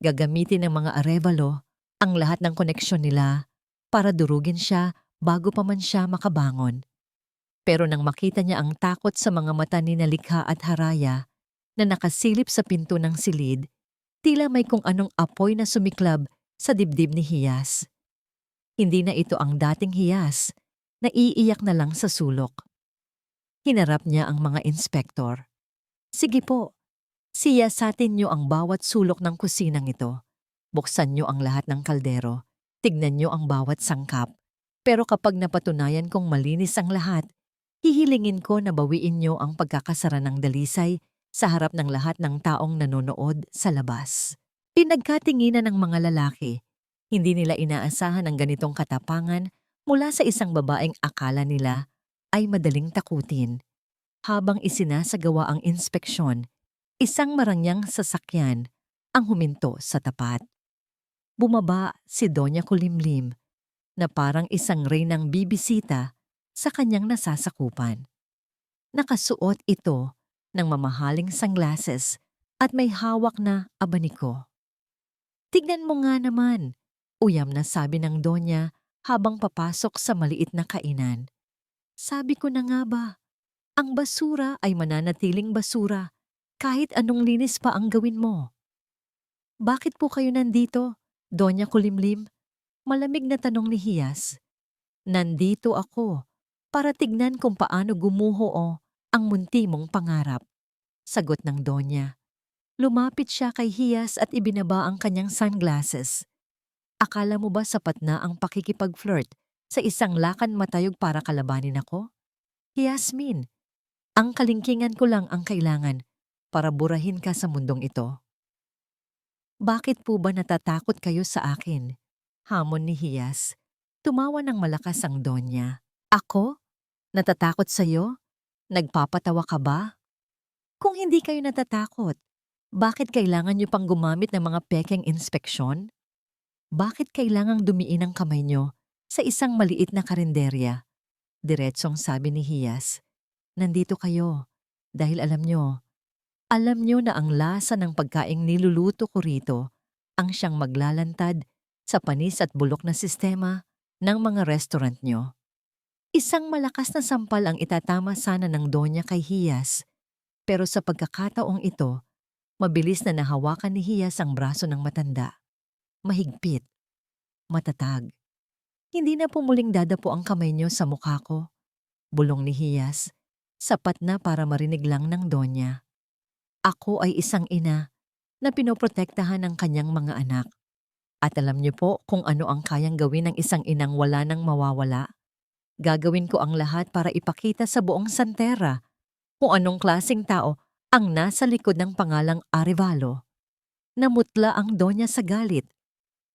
[SPEAKER 1] Gagamitin ng mga Arevalo ang lahat ng koneksyon nila para durugin siya bago pa man siya makabangon. Pero nang makita niya ang takot sa mga mata ni Likha at Haraya na nakasilip sa pinto ng silid, tila may kung anong apoy na sumiklab sa dibdib ni Hiyas. Hindi na ito ang dating Hiyas, naiiyak na lang sa sulok. Hinarap niya ang mga inspektor. Sige po, siyasatin niyo ang bawat sulok ng kusinang ito. Buksan niyo ang lahat ng kaldero. Tignan niyo ang bawat sangkap. Pero kapag napatunayan kong malinis ang lahat, hihilingin ko na bawiin niyo ang pagkakasara ng dalisay sa harap ng lahat ng taong nanonood sa labas. Pinagkatinginan ng mga lalaki. Hindi nila inaasahan ang ganitong katapangan mula sa isang babaeng akala nila ay madaling takutin. Habang isinasagawa ang inspeksyon, isang marangyang sasakyan ang huminto sa tapat. Bumaba si Doña Kulimlim. na parang isang reynang bibisita sa kanyang nasasakupan. Nakasuot ito ng mamahaling sunglasses at may hawak na abaniko. "Tignan mo nga naman," uyam na sabi ng Donya habang papasok sa maliit na kainan. "Sabi ko na nga ba, ang basura ay mananatiling basura kahit anong linis pa ang gawin mo." "Bakit po kayo nandito, Donya Kulimlim?" Malamig na tanong ni Hiyas. "Nandito ako para tignan kung paano gumuho ang munti mong pangarap," sagot ng Donya. Lumapit siya kay Hiyas at ibinaba ang kanyang sunglasses. "Akala mo ba sapat na ang pakikipag-flirt sa isang lakan matayog para kalabanin ako? Yasmin, ang kalingkingan ko lang ang kailangan para burahin ka sa mundong ito." "Bakit po ba natatakot kayo sa akin?" hamon ni Hiyas. Tumawa ng malakas ang Donya. "Ako? Natatakot sa'yo? Nagpapatawa ka ba? Kung hindi kayo natatakot, bakit kailangan niyo pang gumamit ng mga pekeng inspeksyon? Bakit kailangang dumiin ang kamay niyo sa isang maliit na karinderya?" Diretsong sabi ni Hiyas. "Nandito kayo dahil alam niyo na ang lasa ng pagkaing niluluto ko rito ang siyang maglalantad sa panis at bulok na sistema ng mga restaurant niyo." Isang malakas na sampal ang itatama sana ng Donya kay Hiyas, pero sa pagkakataong ito, mabilis na nahawakan ni Hiyas ang braso ng matanda. Mahigpit, matatag. "Hindi na pumuling dadapo ang kamay niyo sa mukha ko," bulong ni Hiyas. Sapat na para marinig lang ng Donya. "Ako ay isang ina na pinoprotektahan ng kanyang mga anak. At alam niyo po kung ano ang kayang gawin ng isang inang wala nang mawawala. Gagawin ko ang lahat para ipakita sa buong Santera kung anong klaseng tao ang nasa likod ng pangalang Arevalo." Namutla ang Donya sa galit.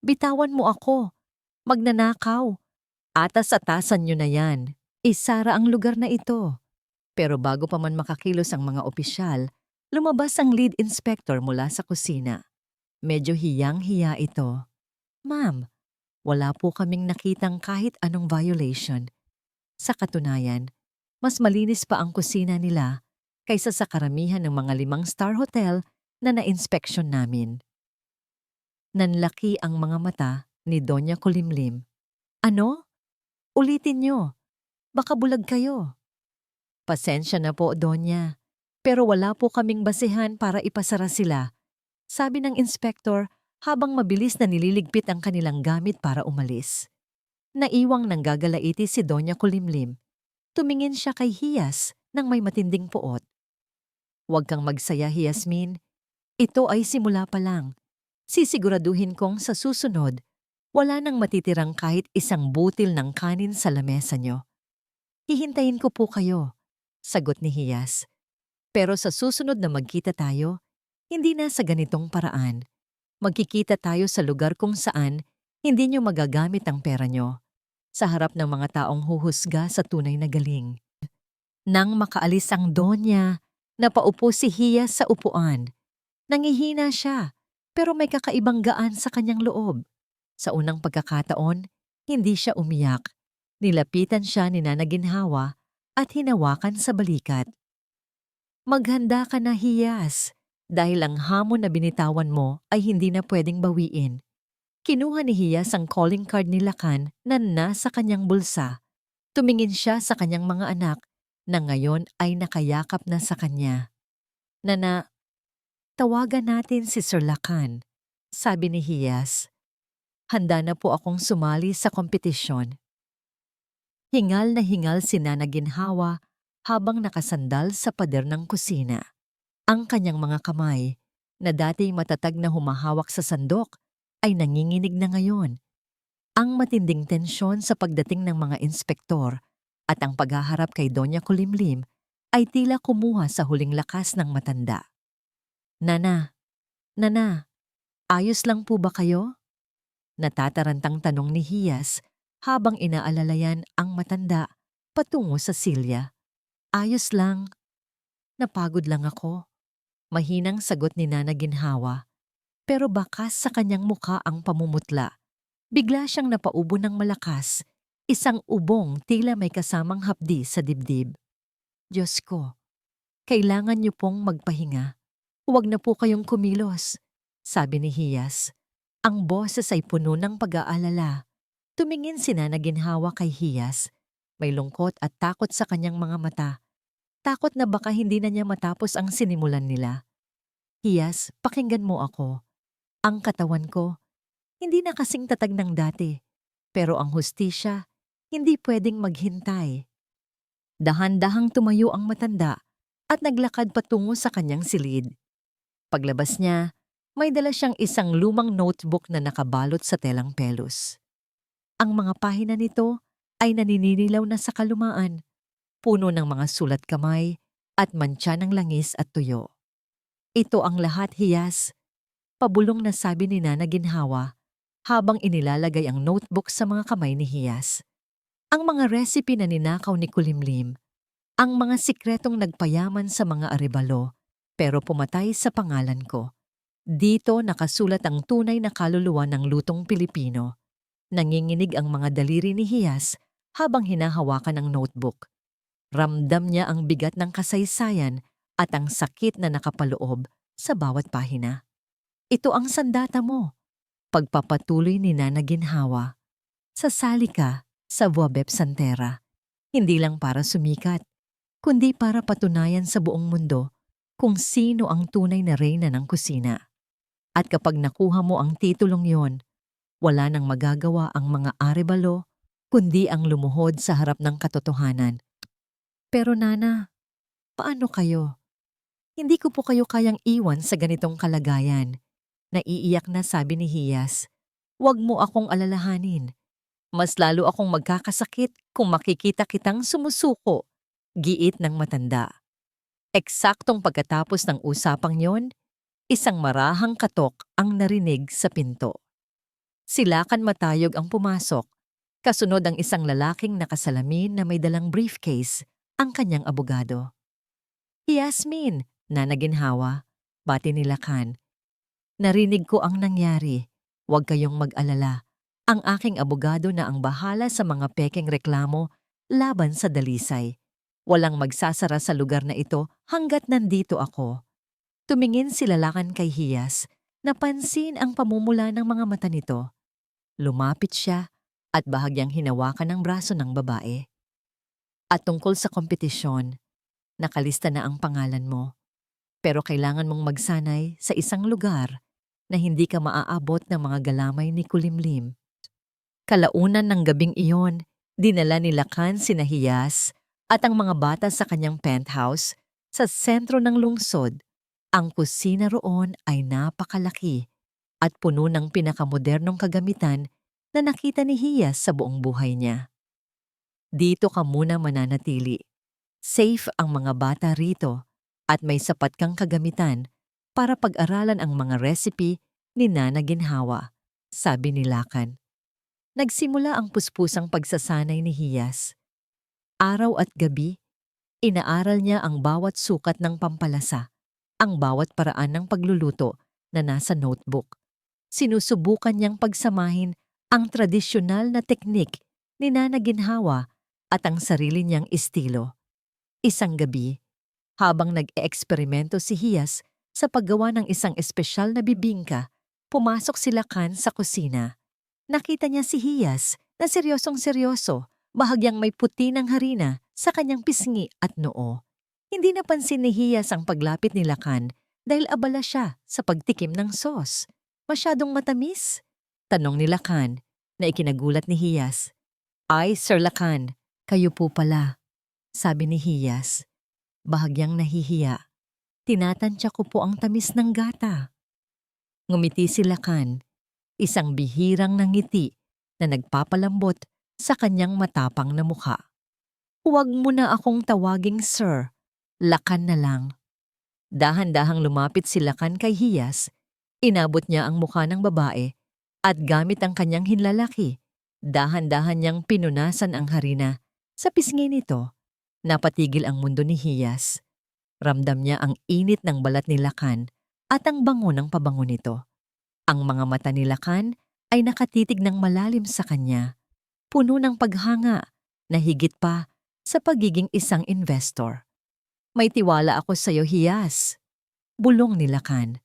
[SPEAKER 1] "Bitawan mo ako. Magnanakaw. Atas-atasan niyo na yan. Isara ang lugar na ito." Pero bago pa man makakilos ang mga opisyal, lumabas ang lead inspector mula sa kusina. Medyo hiyang-hiya ito. "Ma'am, wala po kaming nakitang kahit anong violation. Sa katunayan, mas malinis pa ang kusina nila kaysa sa karamihan ng mga 5-star hotel na na-inspeksyon namin." Nanlaki ang mga mata ni Donya Kulimlim. "Ano? Ulitin niyo. Baka bulag kayo." "Pasensya na po, Donya, pero wala po kaming basehan para ipasara sila," sabi ng inspektor habang mabilis na nililigpit ang kanilang gamit para umalis. Naiwang nanggagalaiti si Donya Kulimlim. Tumingin siya kay Hiyas nang may matinding puot. "Huwag kang magsaya, Yasmin. Ito ay simula pa lang. Sisiguraduhin kong sa susunod, wala nang matitirang kahit isang butil ng kanin sa lamesa niyo." "Hihintayin ko po kayo," sagot ni Hiyas. "Pero sa susunod na magkita tayo, hindi na sa ganitong paraan. Magkikita tayo sa lugar kung saan hindi niyo magagamit ang pera niyo, sa harap ng mga taong huhusga sa tunay na galing." Nang makaalis ang Donya, napaupo si Hiyas sa upuan. Nangihina siya, pero may kakaibang gaan sa kanyang loob. Sa unang pagkakataon, hindi siya umiyak. Nilapitan siya ni Nana Ginhawa at hinawakan sa balikat. "Maghanda ka na, Hiyas, dahil ang hamon na binitawan mo ay hindi na pwedeng bawiin." Kinuha ni Hiyas ang calling card ni Lakan na nasa kanyang bulsa. Tumingin siya sa kanyang mga anak na ngayon ay nakayakap na sa kanya. "Nana, tawagan natin si Sir Lakan," sabi ni Hiyas. "Handa na po akong sumali sa kompetisyon." Hingal na hingal si Nana Ginhawa habang nakasandal sa pader ng kusina. Ang kanyang mga kamay, na dati matatag na humahawak sa sandok, ay nanginginig na ngayon. Ang matinding tensyon sa pagdating ng mga inspektor at ang paghaharap kay Donya Kulimlim ay tila kumuha sa huling lakas ng matanda. "Nana, Nana, ayos lang po ba kayo?" Natatarantang tanong ni Hiyas habang inaalalayan ang matanda patungo sa silya. "Ayos lang. Napagod lang ako." Mahinang sagot ni Nana Ginhawa, pero bakas sa kanyang muka ang pamumutla. Bigla siyang napaubo ng malakas, isang ubong tila may kasamang hapdi sa dibdib. Diyos ko, kailangan niyo pong magpahinga. Huwag na po kayong kumilos, sabi ni Hiyas. Ang boses ay puno ng pag-aalala. Tumingin si Nana Ginhawa kay Hiyas. May lungkot at takot sa kanyang mga mata. Takot na baka hindi na niya matapos ang sinimulan nila. Hiyas, pakinggan mo ako. Ang katawan ko, hindi na kasing tatag ng dati. Pero ang hustisya, hindi pwedeng maghintay. Dahan-dahang tumayo ang matanda at naglakad patungo sa kanyang silid. Paglabas niya, may dala siyang isang lumang notebook na nakabalot sa telang pelos. Ang mga pahina nito ay nanininilaw na sa kalumaan, puno ng mga sulat kamay at mantsa ng langis at tuyo. Ito ang lahat, Hiyas, pabulong na sabi ni Nana Ginhawa habang inilalagay ang notebook sa mga kamay ni Hiyas. Ang mga recipe na ninakaw ni Kulimlim, ang mga sikretong nagpayaman sa mga aribalo pero pumatay sa pangalan ko. Dito nakasulat ang tunay na kaluluwa ng lutong Pilipino. Nanginginig ang mga daliri ni Hiyas habang hinahawakan ang notebook. Ramdam niya ang bigat ng kasaysayan at ang sakit na nakapaloob sa bawat pahina. Ito ang sandata mo. Pagpapatuloy ni Nana Ginhawa. Sasali ka sa Buabeb Santera. Hindi lang para sumikat, kundi para patunayan sa buong mundo kung sino ang tunay na reyna ng kusina. At kapag nakuha mo ang titulong yon, wala nang magagawa ang mga aribalo kundi ang lumuhod sa harap ng katotohanan. Pero Nana, paano kayo? Hindi ko po kayo kayang iwan sa ganitong kalagayan. Naiiyak na sabi ni Hiyas. Huwag mo akong alalahanin. Mas lalo akong magkakasakit kung makikita kitang sumusuko, giit ng matanda. Eksaktong pagkatapos ng usapang yon, isang marahang katok ang narinig sa pinto. Silakan matayog ang pumasok, kasunod ang isang lalaking nakasalamin na may dalang briefcase, ang kanyang abogado. Yasmin, Nana Ginhawa, bati ni Lakan. Narinig ko ang nangyari. Huwag kayong mag-alala. Ang aking abogado na ang bahala sa mga pekeng reklamo laban sa dalisay. Walang magsasara sa lugar na ito hanggat nandito ako. Tumingin si Lakan kay Hiyas, napansin ang pamumula ng mga mata nito. Lumapit siya at bahagyang hinawakan ang braso ng babae. At tungkol sa kompetisyon, nakalista na ang pangalan mo. Pero kailangan mong magsanay sa isang lugar na hindi ka maaabot ng mga galamay ni Kulimlim. Kalaunan ng gabing iyon, dinala ni Lakan sina Hiyas at ang mga bata sa kanyang penthouse sa sentro ng lungsod. Ang kusina roon ay napakalaki at puno ng pinakamodernong kagamitan na nakita ni Hiyas sa buong buhay niya. Dito ka muna mananatili. Safe ang mga bata rito at may sapat kang kagamitan para pag-aralan ang mga recipe ni Nana Ginhawa, sabi ni Lakan. Nagsimula ang puspusang pagsasanay ni Hiyas. Araw at gabi, inaaral niya ang bawat sukat ng pampalasa, ang bawat paraan ng pagluluto na nasa notebook. Sinusubukan niyang pagsamahin ang tradisyonal na teknik ni Nana Ginhawa at ang sarili niyang estilo. Isang gabi, habang nag-eeksperimento si Hiyas sa paggawa ng isang espesyal na bibingka, pumasok si Lakan sa kusina. Nakita niya si Hiyas na seryosong-seryoso, bahagyang may puti ng harina sa kanyang pisngi at noo. Hindi napansin ni Hiyas ang paglapit ni Lakan dahil abala siya sa pagtikim ng sauce. Masyadong matamis? Tanong ni Lakan na ikinagulat ni Hiyas. Ay, Sir Lakan, kayo po pala, sabi ni Hiyas. Bahagyang nahihiya. Tinatantya ko po ang tamis ng gata. Ngumiti si Lakan, isang bihirang ngiti na nagpapalambot sa kanyang matapang na mukha. Huwag mo na akong tawaging Sir, Lakan na lang. Dahan-dahang lumapit si Lakan kay Hiyas, inabot niya ang mukha ng babae at gamit ang kanyang hinlalaki, dahan-dahan niyang pinunasan ang harina. Sa pisngi nito, napatigil ang mundo ni Hiyas. Ramdam niya ang init ng balat ni Lakan at ang bango ng pabango nito. Ang mga mata ni Lakan ay nakatitig ng malalim sa kanya, puno ng paghanga na higit pa sa pagiging isang investor. May tiwala ako sa iyo, Hiyas. Bulong ni Lakan.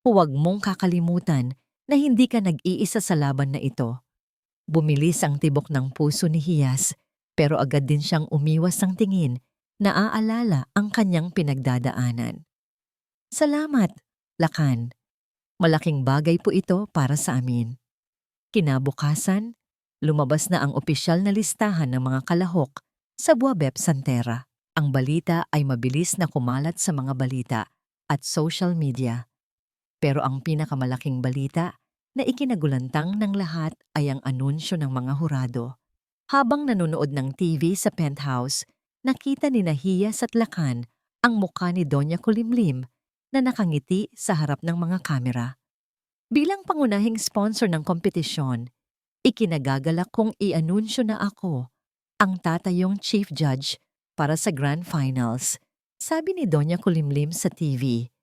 [SPEAKER 1] Huwag mong kakalimutan na hindi ka nag-iisa sa laban na ito. Bumilis ang tibok ng puso ni Hiyas pero agad din siyang umiwas ng tingin na aalala ang kanyang pinagdadaanan. Salamat, Lakan. Malaking bagay po ito para sa amin. Kinabukasan, lumabas na ang opisyal na listahan ng mga kalahok sa Buabeb Santera. Ang balita ay mabilis na kumalat sa mga balita at social media. Pero ang pinakamalaking balita na ikinagulantang ng lahat ay ang anunsyo ng mga hurado. Habang nanonood ng TV sa penthouse, nakita ni Hiyas at Lakan ang mukha ni Doña Kulimlim na nakangiti sa harap ng mga kamera. Bilang pangunahing sponsor ng kompetisyon, ikinagagalak kong i-anunsyo na ako ang tatayong chief judge para sa Grand Finals, sabi ni Doña Kulimlim sa TV.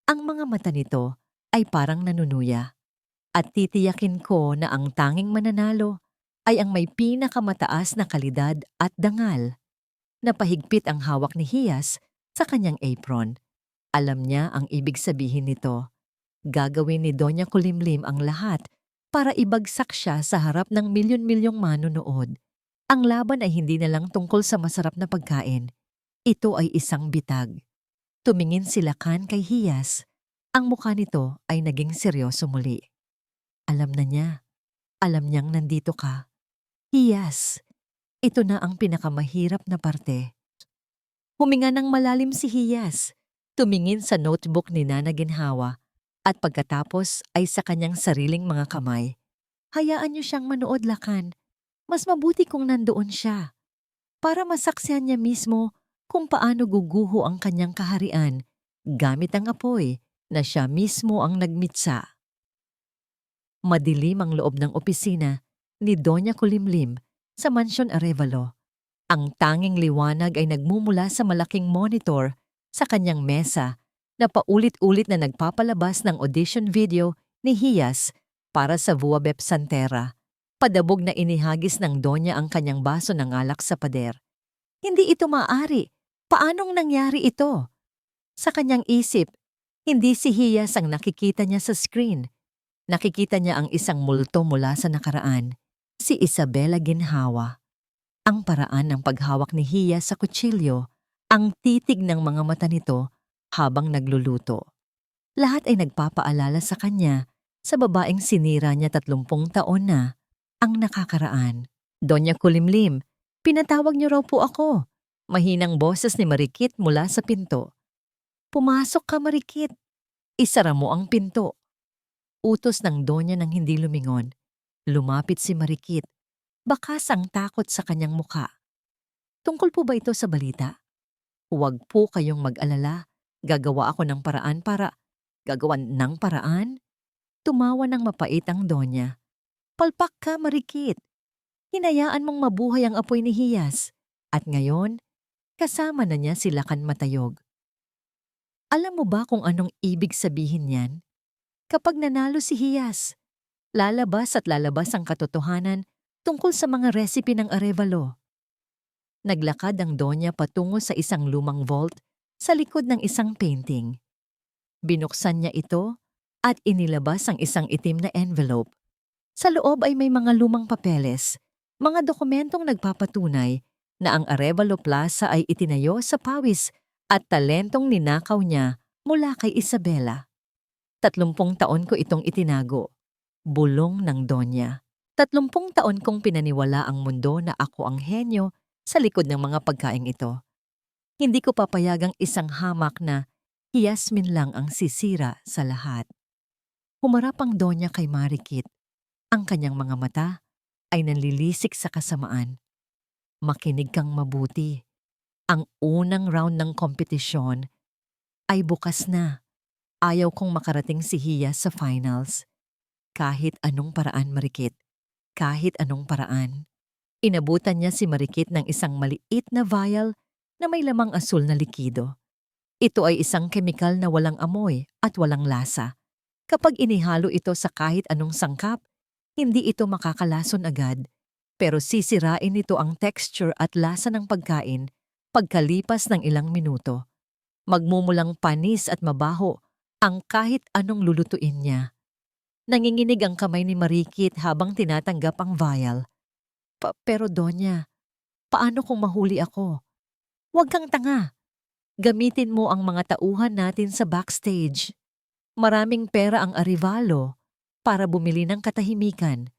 [SPEAKER 1] Ang mga mata nito ay parang nanunuya. At titiyakin ko na ang tanging mananalo ay ang may pinakamataas na kalidad at dangal. Napahigpit ang hawak ni Hiyas sa kanyang apron. Alam niya ang ibig sabihin nito. Gagawin ni Doña Kulimlim ang lahat para ibagsak siya sa harap ng milyon-milyong manonood. Ang laban ay hindi na lang tungkol sa masarap na pagkain. Ito ay isang bitag. Tumingin si Lakan kay Hiyas. Ang mukha nito ay naging seryoso muli. Alam na niya. Alam niyang nandito ka. Hiyas, ito na ang pinakamahirap na parte. Huminga ng malalim si Hiyas. Tumingin sa notebook ni Nana Ginhawa at pagkatapos ay sa kanyang sariling mga kamay. Hayaan niyo siyang manood, Lakan. Mas mabuti kung nandoon siya. Para masaksihan niya mismo kung paano guguho ang kanyang kaharian gamit ang apoy na siya mismo ang nagmitsa. Madilim ang loob ng opisina ni Doña Kulimlim sa Mansyon Arevalo. Ang tanging liwanag ay nagmumula sa malaking monitor sa kanyang mesa na paulit-ulit na nagpapalabas ng audition video ni Hiyas para sa Buabeb Santera. Padabog na inihagis ng Donya ang kanyang baso ng alak sa pader. Hindi ito maaari. Paanong nangyari ito? Sa kanyang isip, hindi si Hiyas ang nakikita niya sa screen. Nakikita niya ang isang multo mula sa nakaraan, si Isabela Ginhawa. Ang paraan ng paghawak ni Hiyas sa kutsilyo, ang titig ng mga mata nito habang nagluluto. Lahat ay nagpapaalala sa kanya sa babaeng sinira niya 30 taon na ang nakakaraan. Doña Kulimlim, pinatawag niyo raw po ako. Mahinang boses ni Marikit mula sa pinto. Pumasok ka, Marikit. Isara mo ang pinto. Utos ng Donya nang hindi lumingon. Lumapit si Marikit. Bakas ang takot sa kanyang mukha. Tungkol po ba ito sa balita? Huwag po kayong mag-alala. Gagawa ako ng paraan para... Gagawan ng paraan? Tumawa ng mapait ang Donya. Palpak ka, Marikit. Hinayaan mong mabuhay ang apoy ni Hiyas. At ngayon, kasama na niya si Lakan Matayog. Alam mo ba kung anong ibig sabihin niyan? Kapag nanalo si Hiyas, lalabas at lalabas ang katotohanan tungkol sa mga recipe ng Arevalo. Naglakad ang Donya patungo sa isang lumang vault sa likod ng isang painting. Binuksan niya ito at inilabas ang isang itim na envelope. Sa loob ay may mga lumang papeles, mga dokumentong nagpapatunay na ang Arevalo Plaza ay itinayo sa pawis at talentong ninakaw niya mula kay Isabela. 30 taon ko itong itinago. Bulong ng Donya. 30 taon kong pinaniwala ang mundo na ako ang henyo sa likod ng mga pagkaing ito. Hindi ko papayagang isang hamak na Hiyasmin lang ang sisira sa lahat. Humarap ang Donya kay Marikit. Ang kanyang mga mata ay nanlilisik sa kasamaan. Makinig kang mabuti. Ang unang round ng kompetisyon ay bukas na. Ayaw kong makarating si Hiyas sa finals. Kahit anong paraan, Marikit. Kahit anong paraan. Inabutan niya si Marikit ng isang maliit na vial na may lamang asul na likido. Ito ay isang kemikal na walang amoy at walang lasa. Kapag inihalo ito sa kahit anong sangkap, Hindi ito makakalason agad, pero sisirain nito ang texture at lasa ng pagkain pagkalipas ng ilang minuto. Magmumulang panis at mabaho ang kahit anong lulutuin niya. Nanginginig ang kamay ni Marikit habang tinatanggap ang vial. Pero Donya, paano kung mahuli ako? Huwag kang tanga. Gamitin mo ang mga tauhan natin sa backstage. Maraming pera ang Arevalo para bumili ng katahimikan.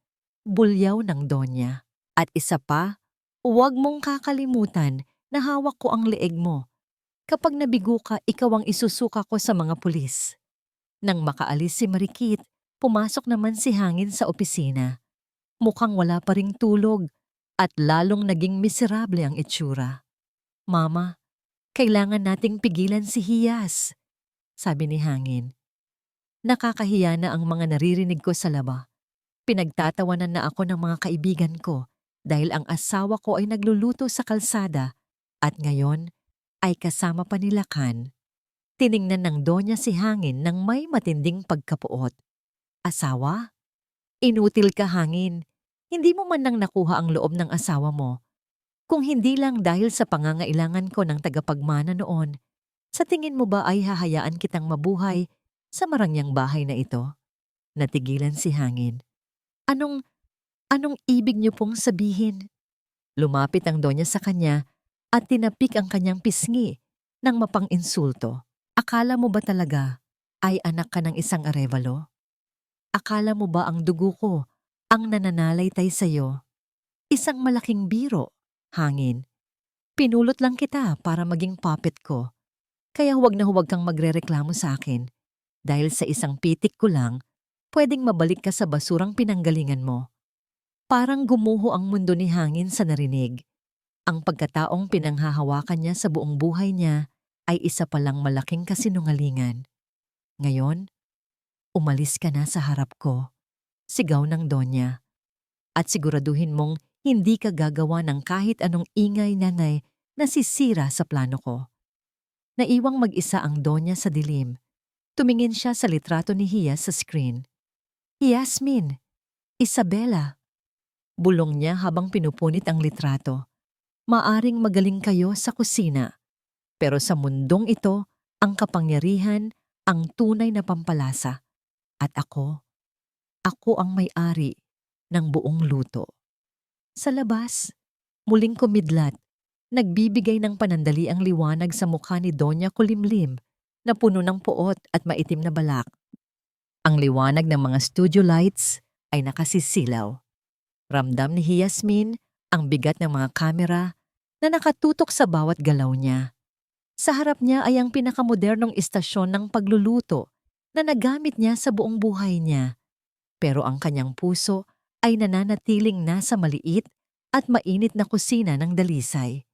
[SPEAKER 1] Bulyaw ng Donya. At isa pa, huwag mong kakalimutan na hawak ko ang leeg mo. Kapag nabigo ka, ikaw ang isusuka ko sa mga pulis. Nang makaalis si Marikit, pumasok naman si Hangin sa opisina. Mukhang wala pa ring tulog at lalong naging miserable ang itsura. Mama, kailangan nating pigilan si Hiyas, sabi ni Hangin. Nakakahiya na ang mga naririnig ko sa laba. Pinagtatawanan na ako ng mga kaibigan ko dahil ang asawa ko ay nagluluto sa kalsada at ngayon ay kasama pa nila Kan. Tiningnan ng Donya si Hangin ng may matinding pagkapuot. Asawa? Inutil ka, Hangin. Hindi mo man lang nakuha ang loob ng asawa mo. Kung hindi lang dahil sa pangangailangan ko ng tagapagmana noon, sa tingin mo ba ay hahayaan kitang mabuhay sa marangyang bahay na ito? Natigilan si Hangin. Anong ibig niyo pong sabihin? Lumapit ang Donya sa kanya at tinapik ang kanyang pisngi ng mapang-insulto. Akala mo ba talaga ay anak ka ng isang Arevalo? Akala mo ba ang dugo ko ang nananalaytay sa'yo? Isang malaking biro, Hangin. Pinulot lang kita para maging puppet ko. Kaya huwag na huwag kang magrereklamo sa akin. Dahil sa isang pitik ko lang, pwedeng mabalik ka sa basurang pinanggalingan mo. Parang gumuho ang mundo ni Hangin sa narinig. Ang pagkataong pinanghahawakan niya sa buong buhay niya ay isa palang malaking kasinungalingan. Ngayon, umalis ka na sa harap ko, sigaw ng Donya. At siguraduhin mong hindi ka gagawa ng kahit anong ingay nanay na sisira sa plano ko. Naiwang mag-isa ang Donya sa dilim. Tumingin siya sa litrato ni Hiyas sa screen. Yasmin, Isabela. Bulong niya habang pinupunit ang litrato. Maaring magaling kayo sa kusina, pero sa mundong ito, ang kapangyarihan ang tunay na pampalasa. At ako ang may-ari ng buong luto. Sa labas, muling kumidlat, nagbibigay ng panandali ang liwanag sa mukha ni Donya Kulimlim na puno ng puot at maitim na balak. Ang liwanag ng mga studio lights ay nakasisilaw. Ramdam ni Yasmin ang bigat ng mga kamera na nakatutok sa bawat galaw niya. Sa harap niya ay ang pinakamodernong istasyon ng pagluluto na nagamit niya sa buong buhay niya. Pero ang kanyang puso ay nananatiling nasa maliit at mainit na kusina ng dalisay.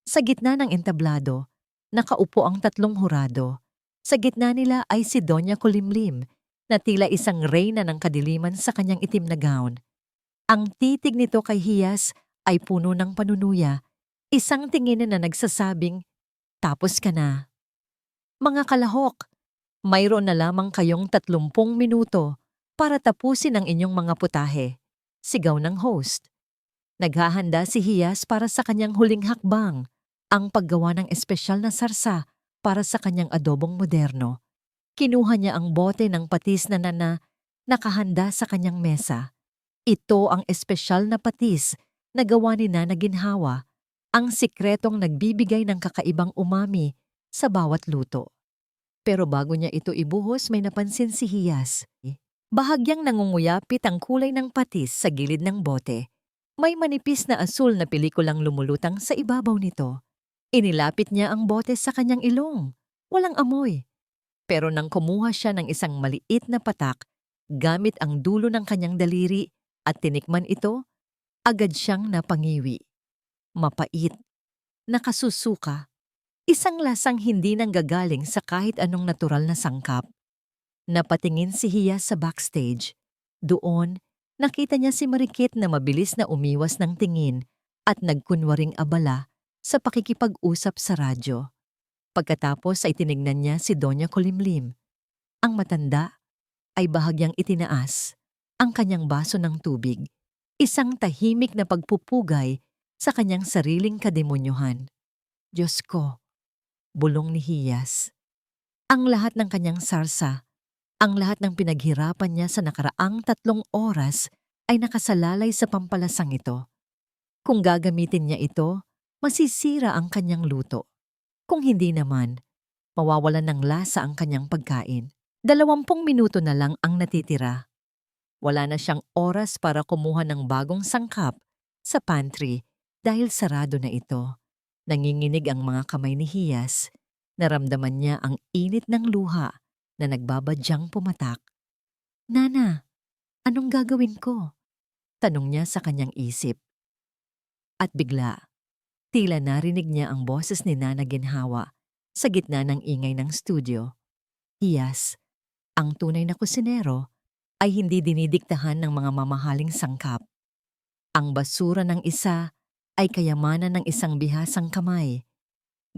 [SPEAKER 1] Sa gitna ng entablado, nakaupo ang tatlong hurado. Sa gitna nila ay si Donya Kulimlim na tila isang reyna ng kadiliman sa kanyang itim na gown. Ang titig nito kay Hiyas ay puno ng panunuya, isang tingin na nagsasabing, "Tapos ka na." Mga kalahok, mayroon na lamang kayong 30 minuto para tapusin ang inyong mga putahe, sigaw ng host. Naghahanda si Hiyas para sa kanyang huling hakbang, ang paggawa ng espesyal na sarsa para sa kanyang adobong moderno. Kinuha niya ang bote ng patis na nakahanda sa kanyang mesa. Ito ang espesyal na patis na gawa ni Nana Ginhawa, ang sikretong nagbibigay ng kakaibang umami sa bawat luto. Pero bago niya ito ibuhos, may napansin si Hiyas. Bahagyang nangunguyapit ang kulay ng patis sa gilid ng bote. May manipis na asul na pelikulang lumulutang sa ibabaw nito. Inilapit niya ang bote sa kanyang ilong. Walang amoy. Pero nang kumuha siya ng isang maliit na patak, gamit ang dulo ng kanyang daliri at tinikman ito, agad siyang napangiwi. Mapait, nakasusuka, isang lasang hindi nanggagaling sa kahit anong natural na sangkap. Napatingin si Hiyas sa backstage. Doon, nakita niya si Marikit na mabilis na umiwas ng tingin at nagkunwaring abala sa pakikipag-usap sa radyo. Pagkatapos ay tinignan niya si Donya Kulimlim. Ang matanda ay bahagyang itinaas ang kanyang baso ng tubig, isang tahimik na pagpupugay sa kanyang sariling kademonyuhan. Diyos ko, bulong ni Hiyas. Ang lahat ng kanyang sarsa, ang lahat ng pinaghirapan niya sa nakaraang 3 oras ay nakasalalay sa pampalasang ito. Kung gagamitin niya ito, masisira ang kanyang luto. Kung hindi naman, mawawalan ng lasa ang kanyang pagkain. 20 minuto na lang ang natitira. Wala na siyang oras para kumuha ng bagong sangkap sa pantry dahil sarado na ito. Nanginginig ang mga kamay ni Hiyas. Naramdaman niya ang init ng luha na nagbabadyang pumatak. Nana, anong gagawin ko? Tanong niya sa kanyang isip. At bigla, tila narinig niya ang boses ni Nana Ginhawa sa gitna ng ingay ng studio. Hiyas, ang tunay na kusinero ay hindi dinidiktahan ng mga mamahaling sangkap. Ang basura ng isa ay kayamanan ng isang bihasang kamay.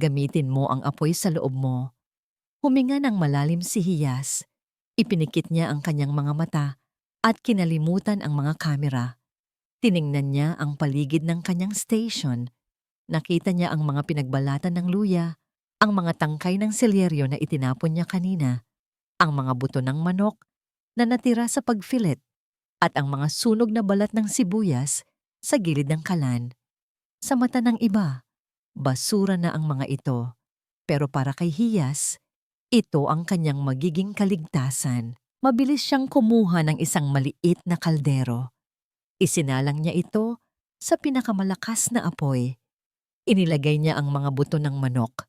[SPEAKER 1] Gamitin mo ang apoy sa loob mo. Huminga ng malalim si Hiyas. Ipinikit niya ang kanyang mga mata at kinalimutan ang mga kamera. Tiningnan niya ang paligid ng kanyang station. Nakita niya ang mga pinagbalatan ng luya, ang mga tangkay ng selyeryo na itinapon niya kanina, ang mga buto ng manok na natira sa pagfilet, at ang mga sunog na balat ng sibuyas sa gilid ng kalan. Sa mata ng iba, basura na ang mga ito. Pero para kay Hiyas, ito ang kanyang magiging kaligtasan. Mabilis siyang kumuha ng isang maliit na kaldero. Isinalang niya ito sa pinakamalakas na apoy. Inilagay niya ang mga buto ng manok.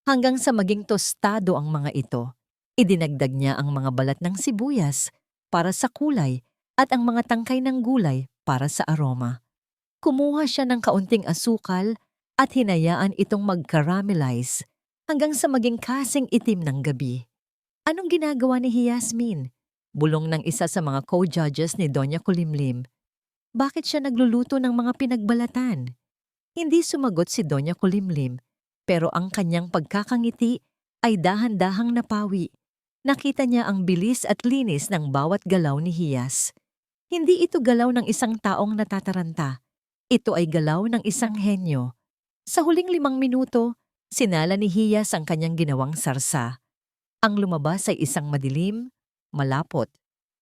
[SPEAKER 1] Hanggang sa maging tostado ang mga ito, idinagdag niya ang mga balat ng sibuyas para sa kulay at ang mga tangkay ng gulay para sa aroma. Kumuha siya ng kaunting asukal at hinayaan itong mag-caramelize hanggang sa maging kasing itim ng gabi. Anong ginagawa ni Yasmin? Bulong ng isa sa mga co-judges ni Doña Kulimlim. Bakit siya nagluluto ng mga pinagbalatan? Hindi sumagot si Doña Kulimlim, pero ang kanyang pagkakangiti ay dahan-dahang napawi. Nakita niya ang bilis at linis ng bawat galaw ni Hiyas. Hindi ito galaw ng isang taong natataranta. Ito ay galaw ng isang henyo. Sa huling 5 minuto, sinala ni Hiyas ang kanyang ginawang sarsa. Ang lumabas ay isang madilim, malapot,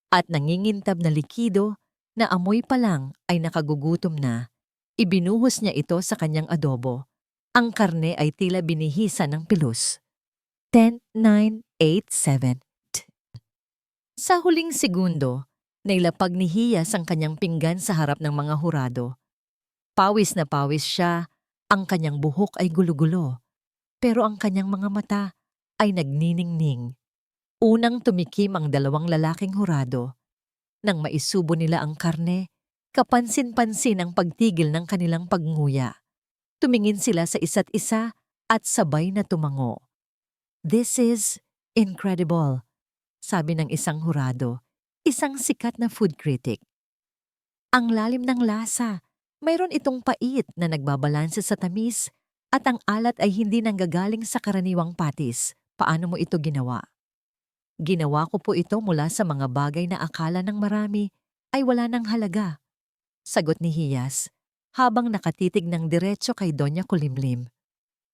[SPEAKER 1] at nangingintab na likido na amoy pa lang ay nakagugutom na. Ibinuhos niya ito sa kanyang adobo. Ang karne ay tila binihisa ng pilus. 10, 9, 8, 7. Sa huling segundo, nailapag ni Hiyas ang kanyang pinggan sa harap ng mga hurado. Pawis na pawis siya, ang kanyang buhok ay gulo-gulo, pero ang kanyang mga mata ay nagniningning. Unang tumikim ang 2 lalaking hurado. Nang maisubo nila ang karne, kapansin-pansin ang pagtigil ng kanilang pagnguya. Tumingin sila sa isa't isa at sabay na tumango. This is incredible, sabi ng isang hurado, isang sikat na food critic. Ang lalim ng lasa, mayroon itong pait na nagbabalanse sa tamis at ang alat ay hindi nanggagaling sa karaniwang patis. Paano mo ito ginawa? Ginawa ko po ito mula sa mga bagay na akala ng marami ay wala ng halaga. Sagot ni Hiyas, habang nakatitig ng diretso kay Doña Kulimlim.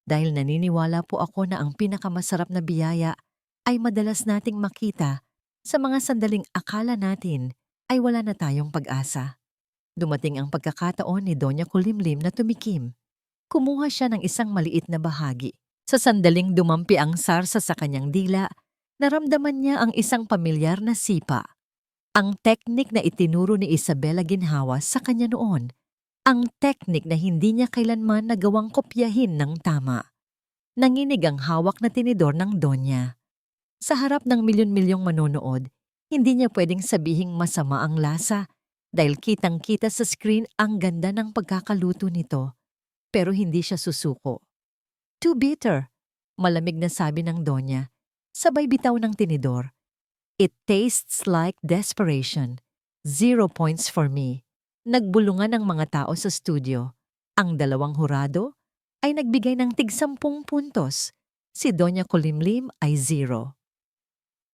[SPEAKER 1] Dahil naniniwala po ako na ang pinakamasarap na biyaya ay madalas nating makita sa mga sandaling akala natin ay wala na tayong pag-asa. Dumating ang pagkakataon ni Doña Kulimlim na tumikim. Kumuha siya ng isang maliit na bahagi. Sa sandaling dumampi ang sarsa sa kanyang dila, naramdaman niya ang isang pamilyar na sipa. Ang teknik na itinuro ni Isabela Ginhawa sa kanya noon. Ang teknik na hindi niya kailanman nagawang kopyahin ng tama. Nanginig ang hawak na tinidor ng Donya. Sa harap ng milyon-milyong manonood, hindi niya pwedeng sabihing masama ang lasa dahil kitang-kita sa screen ang ganda ng pagkakaluto nito. Pero hindi siya susuko. Too bitter, malamig na sabi ng Donya. Sabay bitaw ng tinidor. It tastes like desperation. 0 points for me. Nagbulungan ang mga tao sa studio. Ang 2 hurado ay nagbigay ng tig-10 puntos. Si Doña Kulimlim ay 0.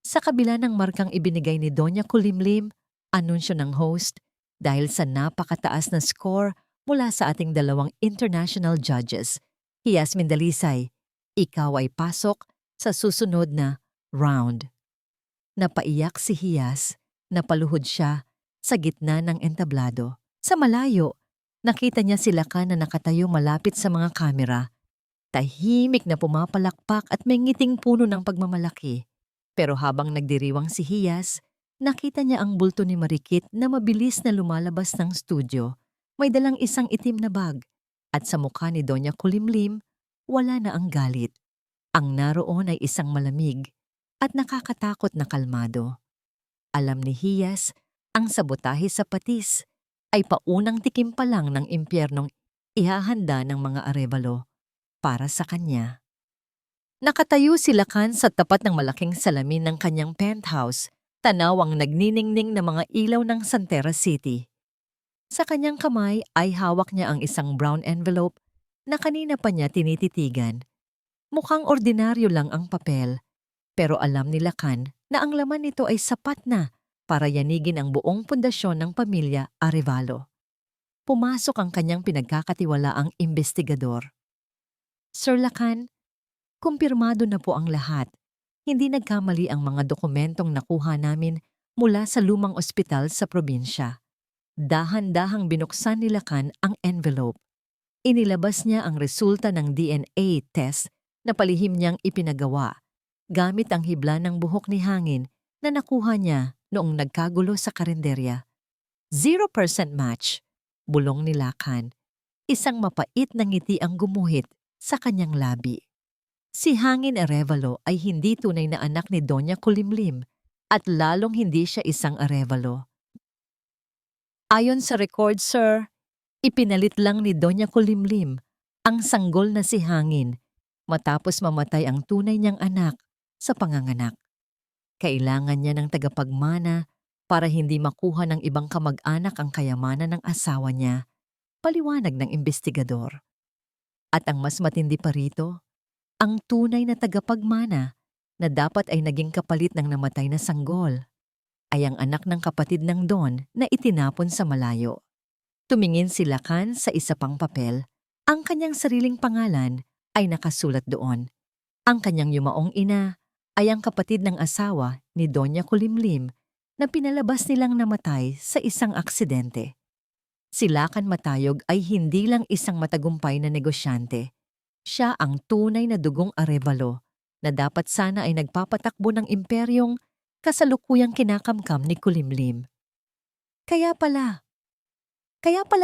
[SPEAKER 1] Sa kabila ng markang ibinigay ni Doña Kulimlim, Anunsyo ng host dahil sa napakataas na score mula sa ating dalawang international judges. Yasmin Dalisay, ikaw ay pasok sa susunod na round. Napaiyak si Hiyas, napaluhod siya sa gitna ng entablado. Sa malayo, nakita niya si Lakan na nakatayo malapit sa mga kamera. Tahimik na pumapalakpak at may ngiting puno ng pagmamalaki. Pero habang nagdiriwang si Hiyas, nakita niya ang bulto ni Marikit na mabilis na lumalabas ng studio. May dalang isang itim na bag at sa mukha ni Doña Kulimlim, wala na ang galit. Ang naroon ay isang malamig at nakakatakot na kalmado. Alam ni Hiyas, ang sabotahe sa patis ay paunang tikim pa lang ng impyernong ihahanda ng mga Arevalo para sa kanya. Nakatayo si Lakan sa tapat ng malaking salamin ng kanyang penthouse, tanaw ang nagniningning na mga ilaw ng Santera City. Sa kanyang kamay ay hawak niya ang isang brown envelope na kanina pa niya tinititigan. Mukhang ordinaryo lang ang papel, pero alam ni Lakan na ang laman nito ay sapat na para yanigin ang buong pundasyon ng pamilya Arevalo. Pumasok ang kanyang pinagkakatiwalaang investigador. Sir Lakan, kumpirmado na po ang lahat. Hindi nagkamali ang mga dokumentong nakuha namin mula sa lumang ospital sa probinsya. Dahan-dahang binuksan ni Lakan ang envelope. Inilabas niya ang resulta ng DNA test na palihim niyang ipinagawa gamit ang hibla ng buhok ni Hangin na nakuha niya noong nagkagulo sa karinderya. 0% match, bulong ni Lakan. Isang mapait na ngiti ang gumuhit sa kanyang labi. Si Hangin Arevalo ay hindi tunay na anak ni Doña Kulimlim at lalong hindi siya isang Arevalo. Ayon sa record, sir, ipinalit lang ni Doña Kulimlim ang sanggol na si Hangin matapos mamatay ang tunay niyang anak sa panganganak. Kailangan niya ng tagapagmana para hindi makuha ng ibang kamag-anak ang kayamanan ng asawa niya, paliwanag ng investigador. At ang mas matindi pa rito, ang tunay na tagapagmana na dapat ay naging kapalit ng namatay na sanggol ay ang anak ng kapatid ng Don na itinapon sa malayo. Tumingin si Lakan sa isa pang papel. Ang kanyang sariling pangalan ay nakasulat doon. Ang kanyang yumaong ina ay ang kapatid ng asawa ni Doña Kulimlim na pinalabas nilang namatay sa isang aksidente. Si Lakan Matayog ay hindi lang isang matagumpay na negosyante. Siya ang tunay na dugong Arevalo na dapat sana ay nagpapatakbo ng imperyong kasalukuyang kinakamkam ni Kulimlim. Kaya pala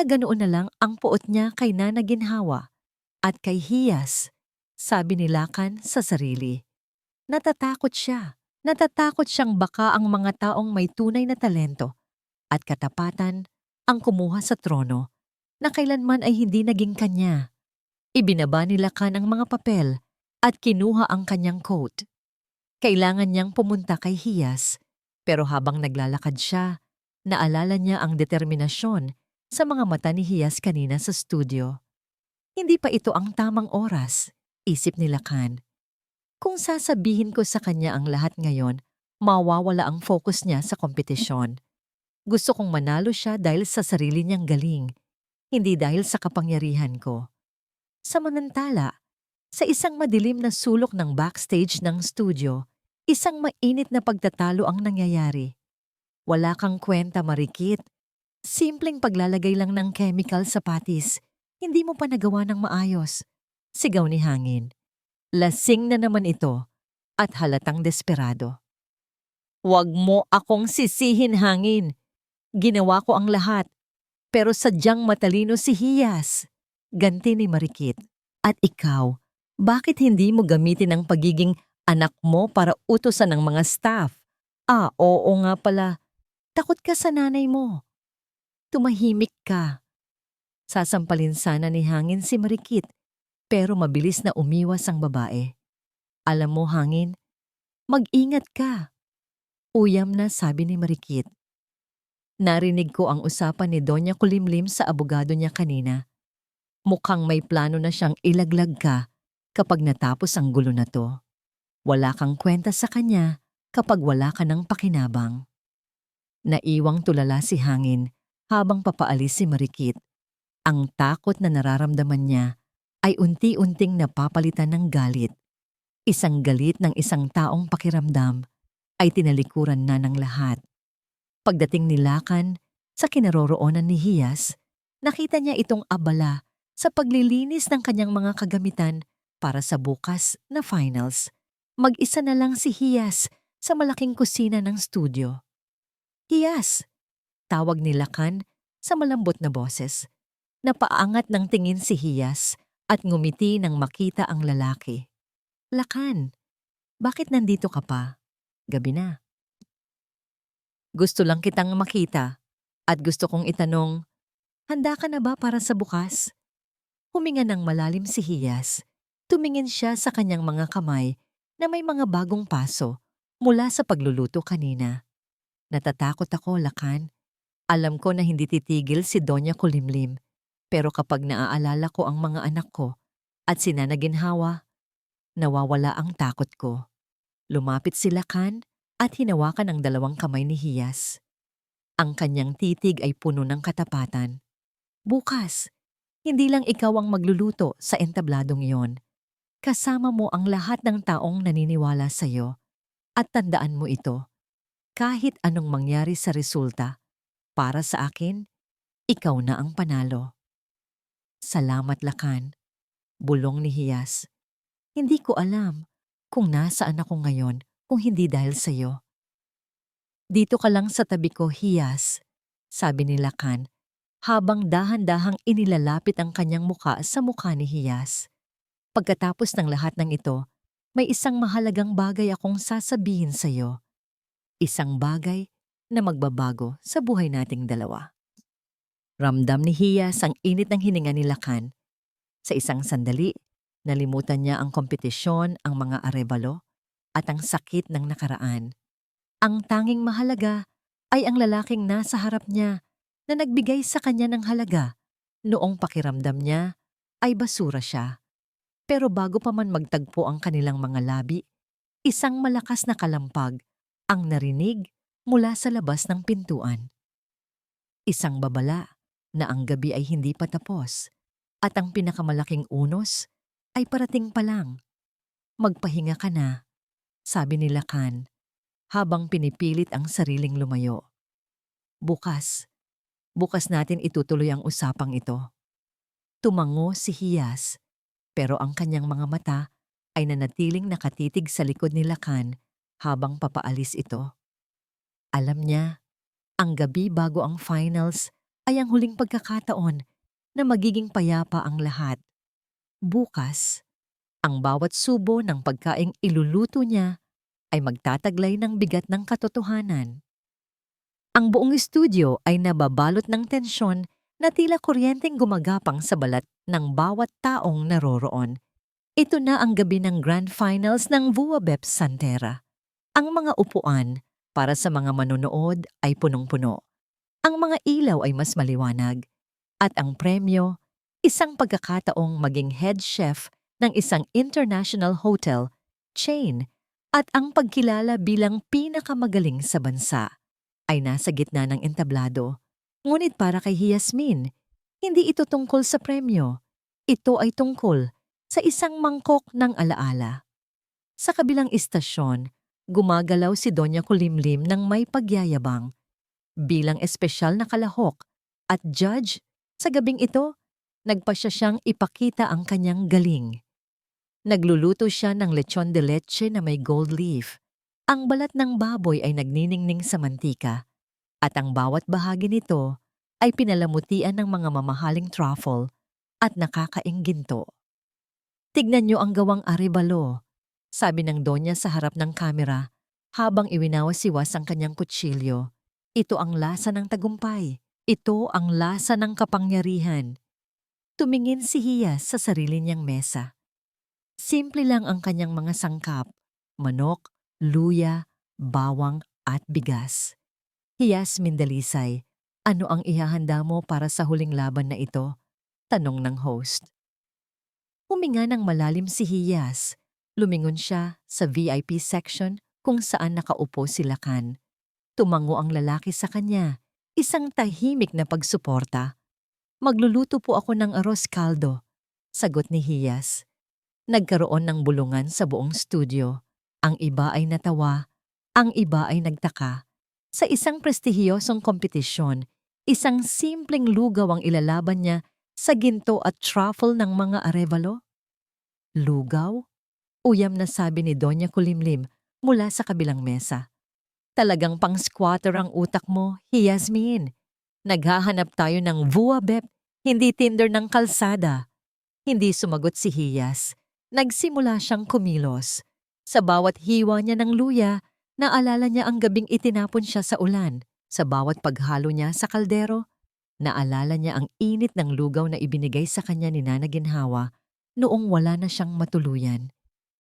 [SPEAKER 1] ganoon na lang ang puot niya kay Nana Ginhawa at kay Hiyas, sabi ni Lakan sa sarili. Natatakot siya. Natatakot siyang baka ang mga taong may tunay na talento at katapatan ang kumuha sa trono na kailanman ay hindi naging kanya. Ibinaba ni Lakan ang mga papel at kinuha ang kanyang coat. Kailangan niyang pumunta kay Hiyas, pero habang naglalakad siya, naalala niya ang determinasyon sa mga mata ni Hiyas kanina sa studio. Hindi pa ito ang tamang oras, isip ni Lakan. Kung sasabihin ko sa kanya ang lahat ngayon, mawawala ang focus niya sa kompetisyon. Gusto kong manalo siya dahil sa sarili niyang galing, hindi dahil sa kapangyarihan ko. Samantala, sa isang madilim na sulok ng backstage ng studio, isang mainit na pagtatalo ang nangyayari. Wala kang kwenta, Marikit. Simpleng paglalagay lang ng chemical sa patis, hindi mo pa nagawa ng maayos. Sigaw ni Hangin. Lasing na naman ito at halatang desperado. Huwag mo akong sisihin, Hangin. Ginawa ko ang lahat, pero sadyang matalino si Hiyas. Ganti ni Marikit. At ikaw, bakit hindi mo gamitin ang pagiging anak mo para utusan ng mga staff? Oo nga pala. Takot ka sa nanay mo. Tumahimik ka. Sasampalin sana ni Hangin si Marikit, pero mabilis na umiwas ang babae. Alam mo, Hangin, mag-ingat ka. Uyam na sabi ni Marikit. Narinig ko ang usapan ni Doña Kulimlim sa abogado niya kanina. Mukhang may plano na siyang ilaglag ka kapag natapos ang gulo na to. Wala kang kwenta sa kanya kapag wala ka ng pakinabang. Naiwang tulala si Hangin habang papaalis si Marikit. Ang takot na nararamdaman niya ay unti-unting napapalitan ng galit. Isang galit ng isang taong pakiramdam ay tinalikuran na ng lahat. Pagdating ni Lakan sa kinaroroonan ni Hiyas, nakita niya itong abala sa paglilinis ng kanyang mga kagamitan para sa bukas na finals. Mag-isa na lang si Hiyas sa malaking kusina ng studio. "Hiyas!" Tawag ni Lakan sa malambot na boses. Napaangat ng tingin si Hiyas at ngumiti nang makita ang lalaki. "Lakan, bakit nandito ka pa? Gabi na." "Gusto lang kitang makita at gusto kong itanong, handa ka na ba para sa bukas?" Huminga ng malalim si Hiyas. Tumingin siya sa kanyang mga kamay na may mga bagong paso mula sa pagluluto kanina. "Natatakot ako, Lakan. Alam ko na hindi titigil si Doña Kulimlim, pero kapag naaalala ko ang mga anak ko at si Nana Ginhawa, nawawala ang takot ko." Lumapit si Lakan at hinawakan ang dalawang kamay ni Hiyas. Ang kanyang titig ay puno ng katapatan. "Bukas, hindi lang ikaw ang magluluto sa entabladong iyon. Kasama mo ang lahat ng taong naniniwala sa iyo. At tandaan mo ito, kahit anong mangyari sa resulta, para sa akin, ikaw na ang panalo." "Salamat, Lakan," bulong ni Hiyas. "Hindi ko alam kung nasaan ako ngayon kung hindi dahil sa iyo." "Dito ka lang sa tabi ko, Hiyas," sabi ni Lakan habang dahan-dahang inilalapit ang kanyang muka sa mukha ni Hiyas. "Pagkatapos ng lahat ng ito, may isang mahalagang bagay akong sasabihin sa iyo. Isang bagay na magbabago sa buhay nating dalawa." Ramdam ni Hiyas ang init ng hininga ni Lakan. Sa isang sandali, nalimutan niya ang kompetisyon, ang mga arebalo, at ang sakit ng nakaraan. Ang tanging mahalaga ay ang lalaking nasa harap niya na nagbigay sa kanya ng halaga noong pakiramdam niya ay basura siya. Pero bago pa man magtagpo ang kanilang mga labi, isang malakas na kalampag ang narinig mula sa labas ng pintuan. Isang babala na ang gabi ay hindi pa tapos at ang pinakamalaking unos ay parating pa lang. "Magpahinga ka na," sabi ni Lakan habang pinipilit ang sariling lumayo. Bukas natin itutuloy ang usapang ito." Tumango si Hiyas, pero ang kanyang mga mata ay nanatiling nakatitig sa likod ni Lakan habang papaalis ito. Alam niya, ang gabi bago ang finals ay ang huling pagkakataon na magiging payapa ang lahat. Bukas, ang bawat subo ng pagkaing iluluto niya ay magtataglay ng bigat ng katotohanan. Ang buong studio ay nababalot ng tensyon na tila kuryenteng gumagapang sa balat ng bawat taong naroroon. Ito na ang gabi ng Grand Finals ng Vuabeps Santera. Ang mga upuan para sa mga manonood ay punong-puno. Ang mga ilaw ay mas maliwanag. At ang premyo, isang pagkakataong maging head chef ng isang international hotel, chain, at ang pagkilala bilang pinakamagaling sa bansa ay nasa gitna ng entablado. Ngunit para kay Yasmin, hindi ito tungkol sa premyo. Ito ay tungkol sa isang mangkok ng alaala. Sa kabilang istasyon, gumagalaw si Doña Kulimlim ng may pagyayabang. Bilang espesyal na kalahok at judge, sa gabing ito, nagpasya siyang ipakita ang kanyang galing. Nagluluto siya ng lechon de leche na may gold leaf. Ang balat ng baboy ay nagniningning sa mantika at ang bawat bahagi nito ay pinalamutian ng mga mamahaling truffle at nakakaing ginto. "Tignan niyo ang gawang arebalo," sabi ng Donya sa harap ng kamera habang iwinawas-iwas ang kanyang kutsilyo. "Ito ang lasa ng tagumpay. Ito ang lasa ng kapangyarihan." Tumingin si Hiyas sa sarili niyang mesa. Simple lang ang kanyang mga sangkap, manok, luya, bawang at bigas. "Yasmin Dalisay, ano ang ihahanda mo para sa huling laban na ito?" tanong ng host. Huminga ng malalim si Hiyas. Lumingon siya sa VIP section kung saan nakaupo si Lakan. Tumango ang lalaki sa kanya, isang tahimik na pagsuporta. Magluluto po ako ng arroz caldo, sagot ni Hiyas. Nagkaroon ng bulungan sa buong studio. Ang iba ay natawa, ang iba ay nagtaka. Sa isang prestihiyosong kompetisyon, isang simpleng lugaw ang ilalaban niya sa ginto at truffle ng mga Arevalo. Lugaw? Uyam na sabi ni Doña Kulimlim mula sa kabilang mesa. Talagang pang-squatter ang utak mo, Yasmin. Naghahanap tayo ng Vuabep, hindi Tinder ng kalsada. Hindi sumagot si Hiyas. Nagsimula siyang kumilos. Sa bawat hiwa niya ng luya, naalala niya ang gabing itinapon siya sa ulan. Sa bawat paghalo niya sa kaldero, naalala niya ang init ng lugaw na ibinigay sa kanya ni Nana Ginhawa noong wala na siyang matuluyan.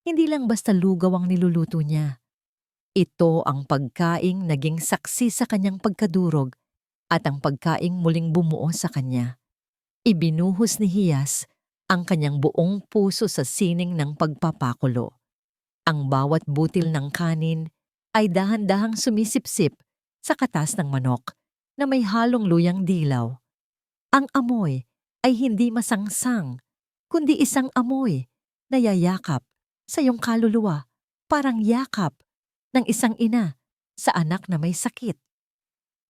[SPEAKER 1] Hindi lang basta lugaw ang niluluto niya. Ito ang pagkaing naging saksi sa kanyang pagkadurog at ang pagkaing muling bumuo sa kanya. Ibinuhos ni Hiyas ang kanyang buong puso sa sining ng pagpapakulo. Ang bawat butil ng kanin ay dahan-dahang sumisipsip sa katas ng manok na may halong luyang dilaw. Ang amoy ay hindi masangsang, kundi isang amoy na yayakap sa iyong kaluluwa, parang yakap ng isang ina sa anak na may sakit.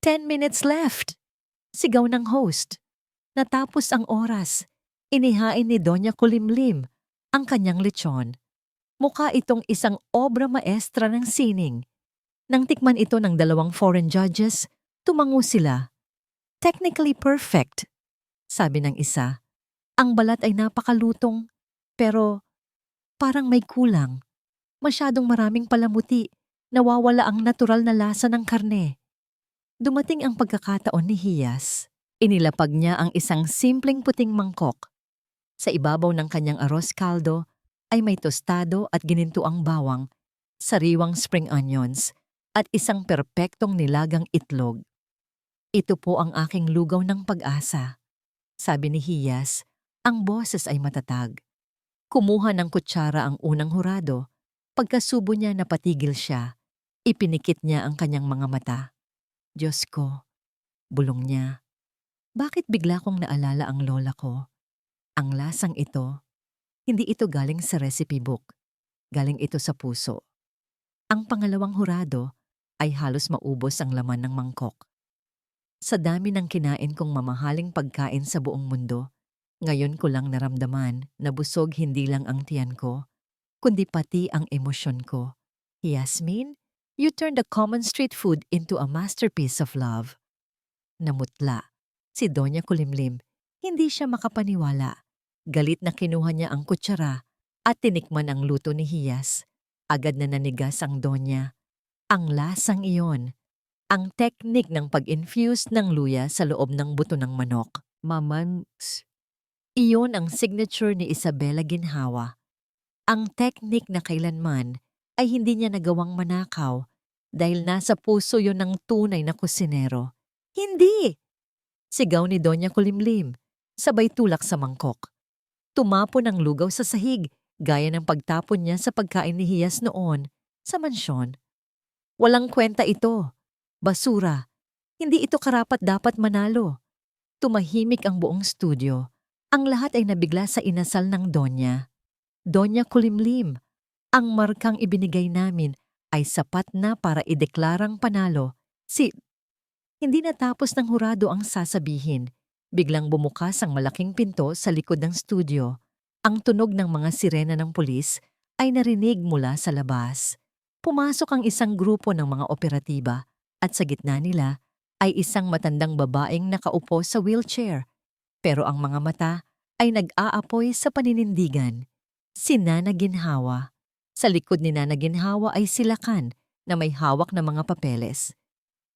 [SPEAKER 1] 10 minutes left! Sigaw ng host. Natapos ang oras. Inihain ni Doña Kulimlim ang kanyang lechon. Mukha itong isang obra maestra ng sining. Nang tikman ito ng 2 foreign judges, tumango sila. Technically perfect, sabi ng isa. Ang balat ay napakalutong, pero parang may kulang. Masyadong maraming palamuti, nawawala ang natural na lasa ng karne. Dumating ang pagkakataon ni Hiyas. Inilapag niya ang isang simpleng puting mangkok. Sa ibabaw ng kanyang arroz caldo ay may tostado at ginintuang bawang, sariwang spring onions, at isang perpektong nilagang itlog. Ito po ang aking lugaw ng pag-asa, sabi ni Hiyas. Ang boses ay matatag. Kumuha ng kutsara ang unang hurado. Pagkasubo niya napatigil siya. Ipinikit niya ang kanyang mga mata. Diyos ko, bulong niya. Bakit bigla kong naalala ang lola ko? Ang lasang ito, hindi ito galing sa recipe book. Galing ito sa puso. Ang pangalawang hurado ay halos maubos ang laman ng mangkok. Sa dami ng kinain kong mamahaling pagkain sa buong mundo, ngayon ko lang naramdaman na busog hindi lang ang tiyan ko, kundi pati ang emosyon ko. Yasmin, you turned a common street food into a masterpiece of love. Namutla si Doña Kulimlim. Hindi siya makapaniwala. Galit na kinuha niya ang kutsara at tinikman ang luto ni Hiyas. Agad na nanigas ang Donya. Ang lasang iyon. Ang teknik ng pag-infuse ng luya sa loob ng buto ng manok. Mamans. Iyon ang signature ni Isabela Ginhawa. Ang teknik na kailanman ay hindi niya nagawang manakaw dahil nasa puso yon ng tunay na kusinero. Hindi! Sigaw ni Doña Kulimlim, sabay tulak sa mangkok. Tumapon ang lugaw sa sahig, gaya ng pagtapon niya sa pagkain ni Hiyas noon sa mansyon. Walang kwenta ito. Basura. Hindi ito karapat-dapat manalo. Tumahimik ang buong studio. Ang lahat ay nabigla sa inasal ng Donya. Doña Kulimlim, ang markang ibinigay namin ay sapat na para ideklarang panalo. Hindi natapos ng hurado ang sasabihin. Biglang bumukas ang malaking pinto sa likod ng studio. Ang tunog ng mga sirena ng pulis ay narinig mula sa labas. Pumasok ang isang grupo ng mga operatiba at sa gitna nila ay isang matandang babaeng nakaupo sa wheelchair. Pero ang mga mata ay nag-aapoy sa paninindigan. Si Nana Ginhawa. Sa likod ni Nana Ginhawa ay silakan na may hawak na mga papeles.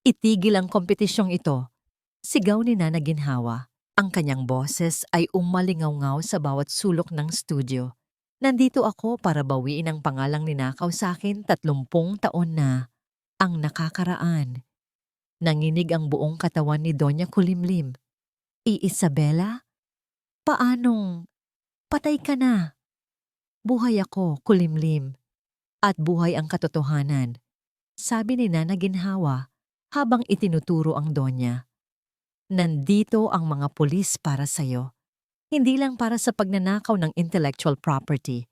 [SPEAKER 1] Itigil ang kompetisyong ito. Sigaw ni Nana Ginhawa. Ang kanyang boses ay umalingaw-ngaw sa bawat sulok ng studio. Nandito ako para bawiin ang pangalang ninakaw sa akin 30 taon na. Ang nakakaraan. Nanginig ang buong katawan ni Doña Kulimlim. Isabela? Paanong? Patay ka na. Buhay ako, Kulimlim. At buhay ang katotohanan. Sabi ni Nana Ginhawa. habang itinuturo ang Donya. Nandito ang mga pulis para sa'yo. Hindi lang para sa pagnanakaw ng intellectual property,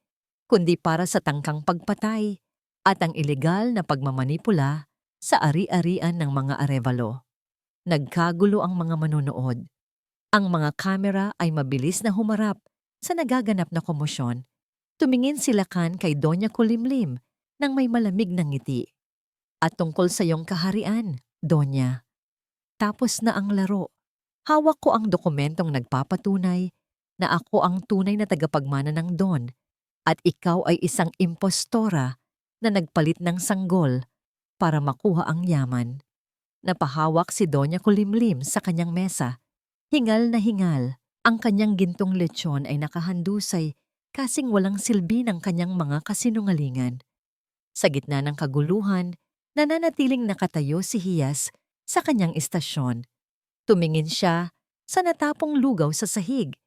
[SPEAKER 1] kundi para sa tangkang pagpatay at ang ilegal na pagmamanipula sa ari-arian ng mga arevalo. Nagkagulo ang mga manonood. Ang mga kamera ay mabilis na humarap sa nagaganap na komosyon. Tumingin sila kay Donya Kulimlim nang may malamig na ngiti. At tungkol sa iyong kaharian, Donya. Tapos na ang laro. Hawak ko ang dokumentong nagpapatunay na ako ang tunay na tagapagmana ng Don at ikaw ay isang impostora na nagpalit ng sanggol para makuha ang yaman. Napahawak si Donya Kulimlim sa kanyang mesa. Hingal na hingal, ang kanyang gintong lechon ay nakahandusay kasing walang silbi ng kanyang mga kasinungalingan. Sa gitna ng kaguluhan, nananatiling nakatayo si Hiyas sa kanyang istasyon. Tumingin siya sa natapong lugaw sa sahig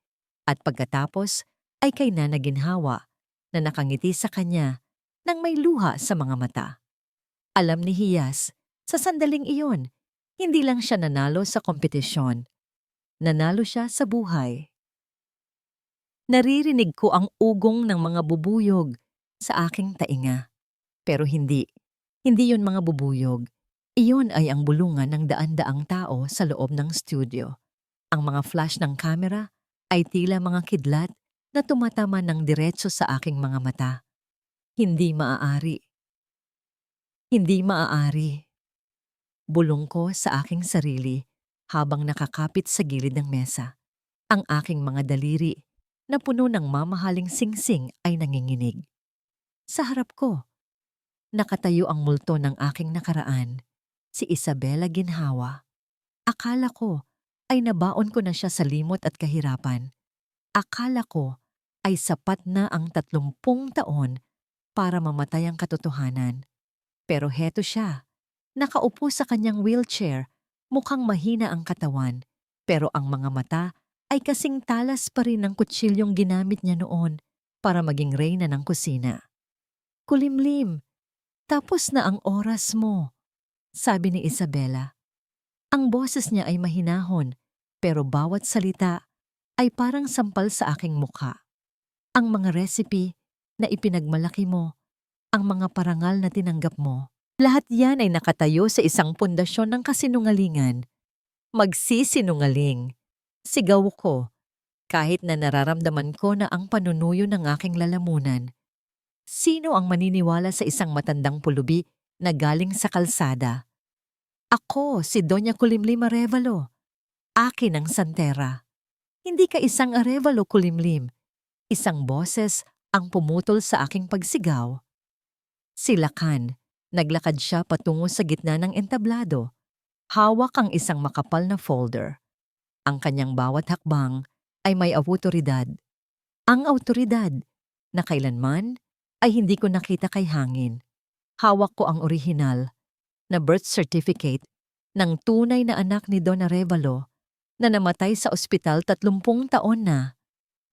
[SPEAKER 1] at pagkatapos ay kay Nana Ginhawa na nakangiti sa kanya nang may luha sa mga mata. Alam ni Hiyas, sa sandaling iyon, hindi lang siya nanalo sa kompetisyon. Nanalo siya sa buhay. Naririnig ko ang ugong ng mga bubuyog sa aking tainga. Pero hindi. Hindi yun mga bubuyog. Iyon ay ang bulungan ng daan-daang tao sa loob ng studio. Ang mga flash ng kamera ay tila mga kidlat na tumatama ng diretso sa aking mga mata. Hindi maaari. Hindi maaari. Bulong ko sa aking sarili habang nakakapit sa gilid ng mesa. Ang aking mga daliri na puno ng mamahaling singsing ay nanginginig. Sa harap ko, nakatayo ang multo ng aking nakaraan, si Isabela Ginhawa. Akala ko ay nabaon ko na siya sa limot at kahirapan. Akala ko ay sapat na ang 30 taon para mamatay ang katotohanan. Pero heto siya, nakaupo sa kanyang wheelchair, mukhang mahina ang katawan, pero ang mga mata ay kasing talas pa rin ng kutsilyong ginamit niya noon para maging reyna ng kusina. Kulimlim, tapos na ang oras mo, sabi ni Isabela. Ang boses niya ay mahinahon, pero bawat salita ay parang sampal sa aking mukha. Ang mga recipe na ipinagmalaki mo, ang mga parangal na tinanggap mo, lahat yan ay nakatayo sa isang pundasyon ng kasinungalingan. Magsisinungaling. Sigaw ko, kahit na nararamdaman ko na ang panunuyo ng aking lalamunan. Sino ang maniniwala sa isang matandang pulubi na galing sa kalsada? Ako, si Donya Kulimlim Arevalo. Akin ang santera. Hindi ka isang Arevalo Kulimlim. Isang boses ang pumutol sa aking pagsigaw. Silakan, naglakad siya patungo sa gitna ng entablado. Hawak ang isang makapal na folder. Ang kanyang bawat hakbang ay may awtoridad. Ang awtoridad na kailanman ay hindi ko nakita kay hangin. Hawak ko ang orihinal na birth certificate ng tunay na anak ni Don Arevalo na namatay sa ospital 30 taon na.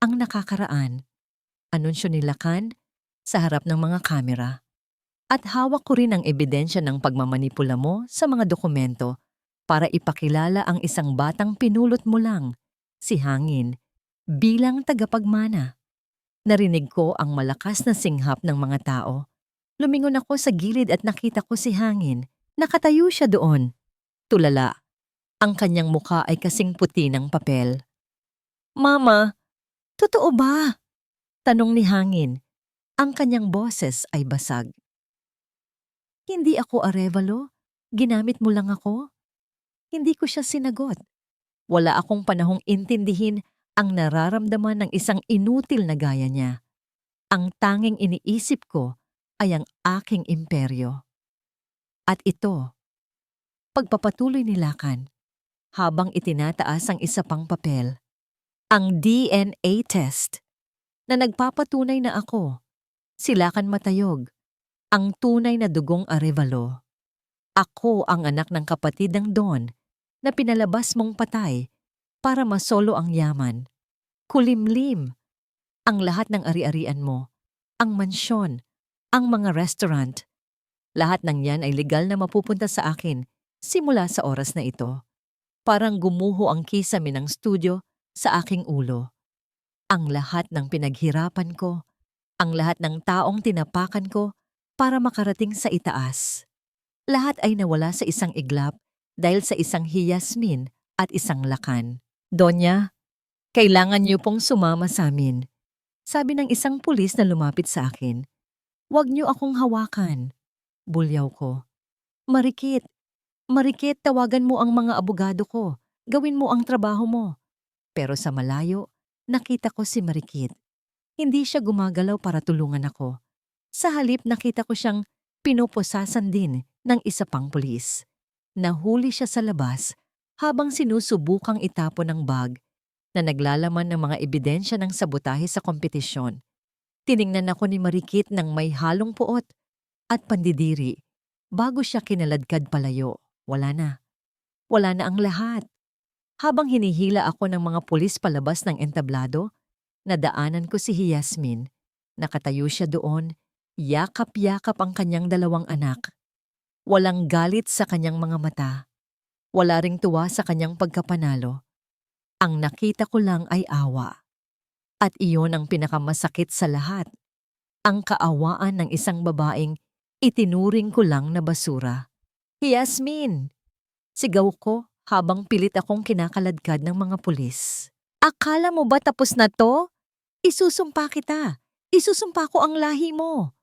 [SPEAKER 1] Ang nakakaraan, anunsyo ni Lacan sa harap ng mga kamera. At hawak ko rin ang ebidensya ng pagmamanipula mo sa mga dokumento para ipakilala ang isang batang pinulot mo lang, si Hangin, bilang tagapagmana. Narinig ko ang malakas na singhap ng mga tao. Lumingon ako sa gilid at nakita ko si Hangin. Nakatayo siya doon. Tulala. Ang kanyang mukha ay kasing puti ng papel. Mama, totoo ba? Tanong ni Hangin. Ang kanyang boses ay basag. Hindi ako Arevalo. Ginamit mo lang ako. Hindi ko siya sinagot. Wala akong panahong intindihin ang nararamdaman ng isang inutil na gaya niya. Ang tanging iniisip ko ay ang aking imperyo. At ito, pagpapatuloy ni Lacan, habang itinataas ang isa pang papel, ang DNA test na nagpapatunay na ako, si Lacan Matayog, ang tunay na dugong Arevalo. Ako ang anak ng kapatid ng Don na pinalabas mong patay para masolo ang yaman. Kulimlim, ang lahat ng ari-arian mo, ang mansyon, ang mga restaurant. Lahat ng yan ay legal na mapupunta sa akin, Simula sa oras na ito, parang gumuho ang kisame ng studio sa aking ulo. Ang lahat ng pinaghirapan ko, ang lahat ng taong tinapakan ko para makarating sa itaas. Lahat ay nawala sa isang iglap dahil sa isang hiyasmin at isang lakan. Donya, kailangan niyo pong sumama sa amin. Sabi ng isang pulis na lumapit sa akin. Huwag niyo akong hawakan. Bulyaw ko. Marikit, Marikit, tawagan mo ang mga abogado ko. Gawin mo ang trabaho mo. Pero sa malayo, nakita ko si Marikit. Hindi siya gumagalaw para tulungan ako. Sa halip nakita ko siyang pinuposasan din ng isa pang pulis. Nahuli siya sa labas habang sinusubukang itapon ng bag na naglalaman ng mga ebidensya ng sabotahe sa kompetisyon. Tiningnan ako ni Marikit ng may halong puot at pandidiri. Bago siya kinaladkad palayo, wala na. Wala na ang lahat. Habang hinihila ako ng mga pulis palabas ng entablado, nadaanan ko si Yasmin. Nakatayo siya doon, yakap-yakap ang kanyang dalawang anak. Walang galit sa kanyang mga mata. Wala ring tuwa sa kanyang pagkapanalo. Ang nakita ko lang ay awa. At iyon ang pinakamasakit sa lahat. Ang kaawaan ng isang babaeng itinuring ko lang na basura. Yasmin! Sigaw ko habang pilit akong kinakaladkad ng mga pulis. Akala mo ba tapos na to? Isusumpa kita. Isusumpa ko ang lahi mo.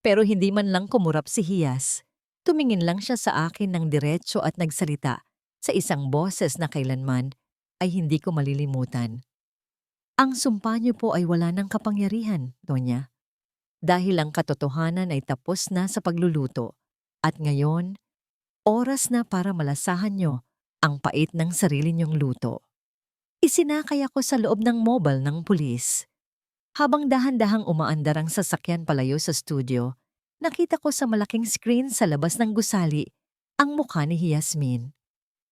[SPEAKER 1] Pero hindi man lang kumurap si Hiyas. Tumingin lang siya sa akin ng diretso at nagsalita sa isang boses na kailanman ay hindi ko malilimutan. Ang sumpa niyo po ay wala ng kapangyarihan, Donya. Dahil ang katotohanan ay tapos na sa pagluluto at ngayon, oras na para malasahan niyo ang pait ng sarili niyong luto. Isinakay ako sa loob ng mobile ng pulis. Habang dahan-dahang umaandar ang sasakyan palayo sa studio, nakita ko sa malaking screen sa labas ng gusali ang mukha ni Yasmin.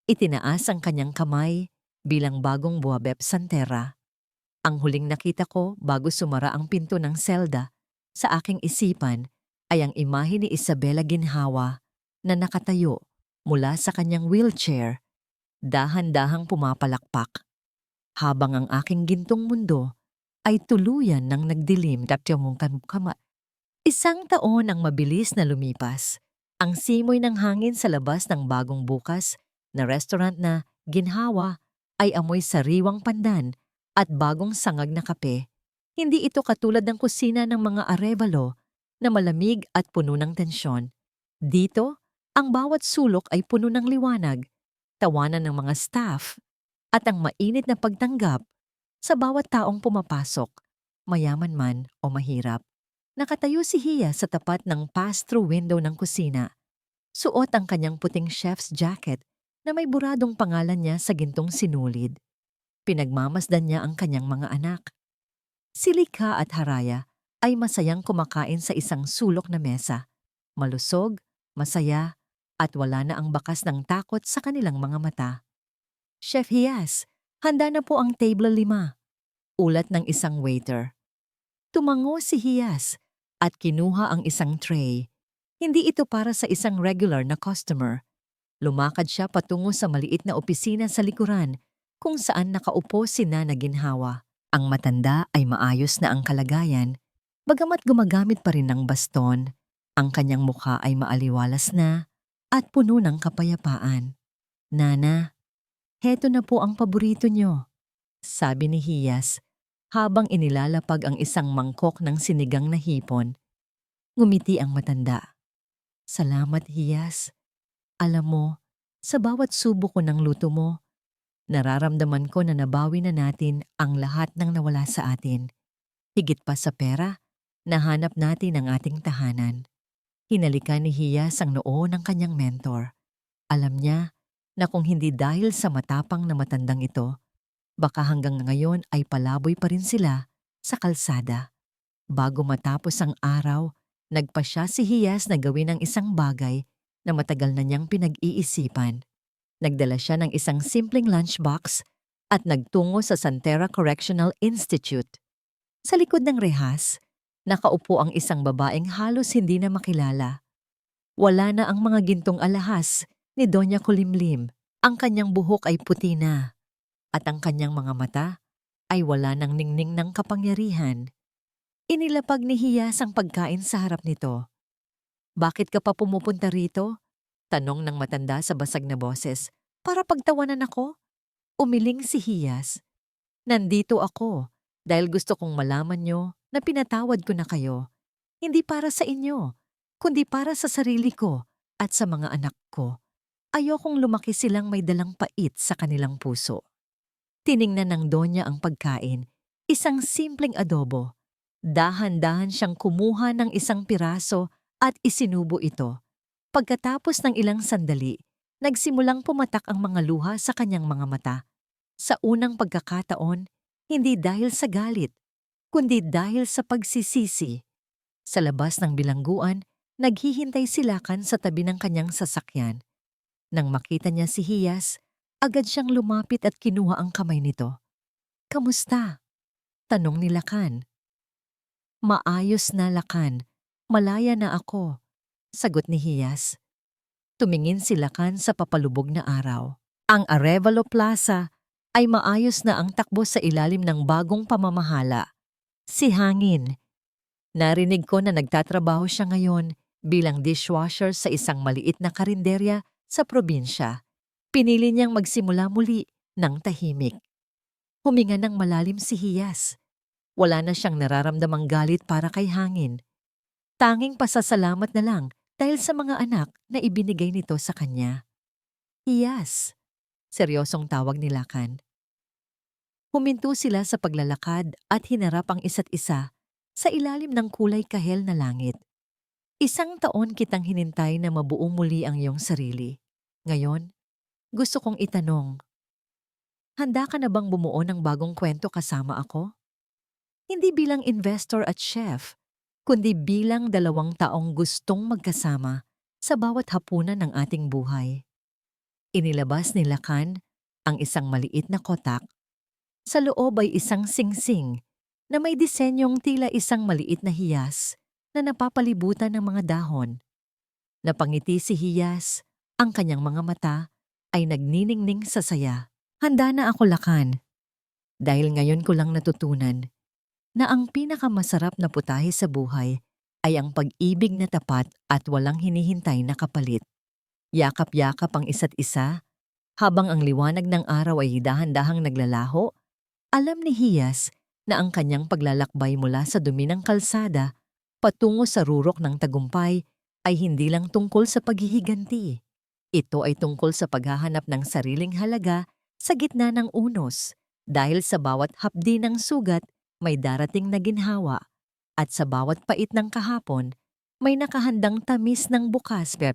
[SPEAKER 1] Itinaas ang kanyang kamay bilang bagong buwabep santera. Ang huling nakita ko bago sumara ang pinto ng selda sa aking isipan ay ang imahe ni Isabela Ginhawa na nakatayo mula sa kanyang wheelchair, dahan-dahang pumapalakpak. Habang ang aking gintong mundo ay tuluyan ng nagdilim kama. Isang taon ang mabilis na lumipas. Ang simoy ng hangin sa labas ng bagong bukas na restaurant na Ginhawa ay amoy sariwang pandan at bagong sangag na kape. Hindi ito katulad ng kusina ng mga Arevalo na malamig at puno ng tensyon. Dito, ang bawat sulok ay puno ng liwanag, tawanan ng mga staff, at ang mainit na pagtanggap sa bawat taong pumapasok, mayaman man o mahirap. Nakatayo si Hia sa tapat ng pass-through window ng kusina. Suot ang kanyang puting chef's jacket na may buradong pangalan niya sa gintong sinulid. Pinagmamasdan niya ang kanyang mga anak. Si Likha at Haraya ay masayang kumakain sa isang sulok na mesa. Malusog, masaya, at wala na ang bakas ng takot sa kanilang mga mata. Chef Hias, handa na po ang table 5. Ulat ng isang waiter. Tumango si Hias at kinuha ang isang tray. Hindi ito para sa isang regular na customer. Lumakad siya patungo sa maliit na opisina sa likuran kung saan nakaupo si Nana Ginhawa. Ang matanda ay maayos na ang kalagayan, bagamat gumagamit pa rin ng baston. Ang kanyang mukha ay maaliwalas na at puno ng kapayapaan. Nana, heto na po ang paborito niyo, sabi ni Hiyas habang inilalapag ang isang mangkok ng sinigang na hipon. Ngumiti ang matanda. Salamat, Hiyas. Alam mo, sa bawat subo ko ng luto mo, nararamdaman ko na nabawi na natin ang lahat ng nawala sa atin. Higit pa sa pera, nahanap natin ang ating tahanan. Hinalikan ni Hiyas ang noo ng kanyang mentor. Alam niya na kung hindi dahil sa matapang na matandang ito, baka hanggang ngayon ay palaboy pa rin sila sa kalsada. Bago matapos ang araw, nagpasya si Hiyas na gawin ang isang bagay na matagal na niyang pinag-iisipan. Nagdala siya ng isang simpleng lunchbox at nagtungo sa Santera Correctional Institute. Sa likod ng rehas, nakaupo ang isang babaeng halos hindi na makilala. Wala na ang mga gintong alahas ni Doña Kulimlim. Ang kanyang buhok ay puti na at ang kanyang mga mata ay wala ng ningning ng kapangyarihan. Inilapag ni Hiyas ang pagkain sa harap nito. "Bakit ka pa pumupunta rito?" tanong ng matanda sa basag na boses. "Para pagtawanan ako?" Umiling si Hiyas. "Nandito ako dahil gusto kong malaman nyo na pinatawad ko na kayo. Hindi para sa inyo, kundi para sa sarili ko at sa mga anak ko. Ayokong lumaki silang may dalang pait sa kanilang puso." Tiningnan ng Donya ang pagkain, isang simpleng adobo. Dahan-dahan siyang kumuha ng isang piraso at isinubo ito. Pagkatapos ng ilang sandali, nagsimulang pumatak ang mga luha sa kanyang mga mata. Sa unang pagkakataon, hindi dahil sa galit, kundi dahil sa pagsisisi. Sa labas ng bilangguan, naghihintay si Lakan sa tabi ng kanyang sasakyan. Nang makita niya si Hiyas, agad siyang lumapit at kinuha ang kamay nito. "Kamusta?" tanong ni Lakan. "Maayos na, Lakan. Malaya na ako," sagot ni Hiyas. Tumingin si Lakan sa papalubog na araw. Ang Arevalo Plaza ay maayos na ang takbo sa ilalim ng bagong pamamahala. Si Hangin. Narinig ko na nagtatrabaho siya ngayon bilang dishwasher sa isang maliit na karinderya sa probinsya. Pinili niyang magsimula muli ng tahimik. Huminga ng malalim si Hiyas. Wala na siyang nararamdamang galit para kay Hangin. Tanging pasasalamat na lang dahil sa mga anak na ibinigay nito sa kanya. "Hiyas," seryosong tawag ni Lakan. Huminto sila sa paglalakad at hinarap ang isa't isa sa ilalim ng kulay kahel na langit. "Isang taon kitang hinintay na mabuo muli ang iyong sarili. Ngayon, gusto kong itanong, handa ka na bang bumuo ng bagong kwento kasama ako? Hindi bilang investor at chef, kundi bilang 2 taong gustong magkasama sa bawat hapunan ng ating buhay." Inilabas ni Lakan ang isang maliit na kotak. Sa loob ay isang singsing na may disenyong tila isang maliit na hiyas na napapalibutan ng mga dahon. Napangiti si Hiyas, ang kanyang mga mata ay nagniningning sa saya. "Handa na ako, Lakan. Dahil ngayon ko lang natutunan na ang pinakamasarap na putahe sa buhay ay ang pag-ibig na tapat at walang hinihintay na kapalit." Yakap-yakap ang isa't isa habang ang liwanag ng araw ay dahan-dahang naglalaho. Alam ni Hiyas na ang kanyang paglalakbay mula sa dumi ng kalsada patungo sa rurok ng tagumpay ay hindi lang tungkol sa paghihiganti. Ito ay tungkol sa paghahanap ng sariling halaga sa gitna ng unos, dahil sa bawat hapdi ng sugat may darating na ginhawa at sa bawat pait ng kahapon may nakahandang tamis ng bukas pa.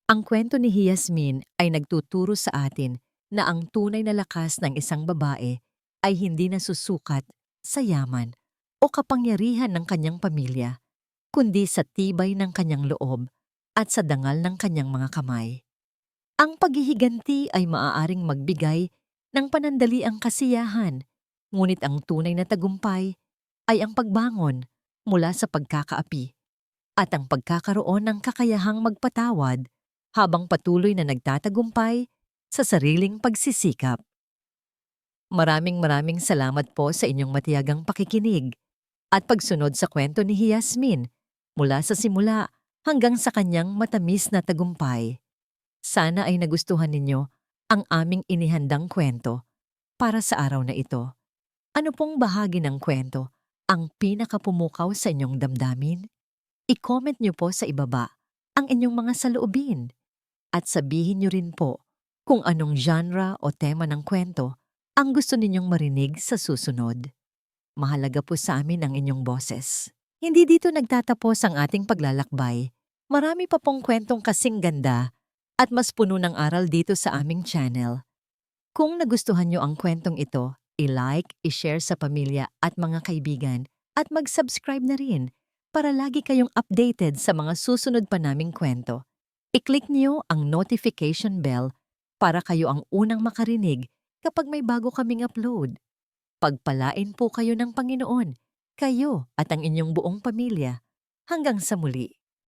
[SPEAKER 1] Ang kwento ni Yasmin ay nagtuturo sa atin na ang tunay na lakas ng isang babae ay hindi nasusukat sa yaman o kapangyarihan ng kanyang pamilya, kundi sa tibay ng kanyang loob at sa dangal ng kanyang mga kamay. Ang paghihiganti ay maaaring magbigay ng panandaliang kasiyahan, ngunit ang tunay na tagumpay ay ang pagbangon mula sa pagkakaapi at ang pagkakaroon ng kakayahang magpatawad habang patuloy na nagtatagumpay sa sariling pagsisikap. Maraming salamat po sa inyong matiyagang pakikinig at pagsunod sa kwento ni Yasmin mula sa simula hanggang sa kanyang matamis na tagumpay. Sana ay nagustuhan ninyo ang aming inihandang kwento para sa araw na ito. Ano pong bahagi ng kwento ang pinakapumukaw sa inyong damdamin? I-comment nyo po sa ibaba ang inyong mga saloobin. At sabihin niyo rin po kung anong genre o tema ng kwento ang gusto ninyong marinig sa susunod. Mahalaga po sa amin ang inyong boses. Hindi dito nagtatapos ang ating paglalakbay. Marami pa pong kwentong kasing ganda at mas puno ng aral dito sa aming channel. Kung nagustuhan niyo ang kwentong ito, i-like, i-share sa pamilya at mga kaibigan at mag-subscribe na rin para lagi kayong updated sa mga susunod pa naming kwento. I-click niyo ang notification bell para kayo ang unang makarinig kapag may bago kaming upload. Pagpalain po kayo ng Panginoon, kayo at ang inyong buong pamilya. Hanggang sa muli.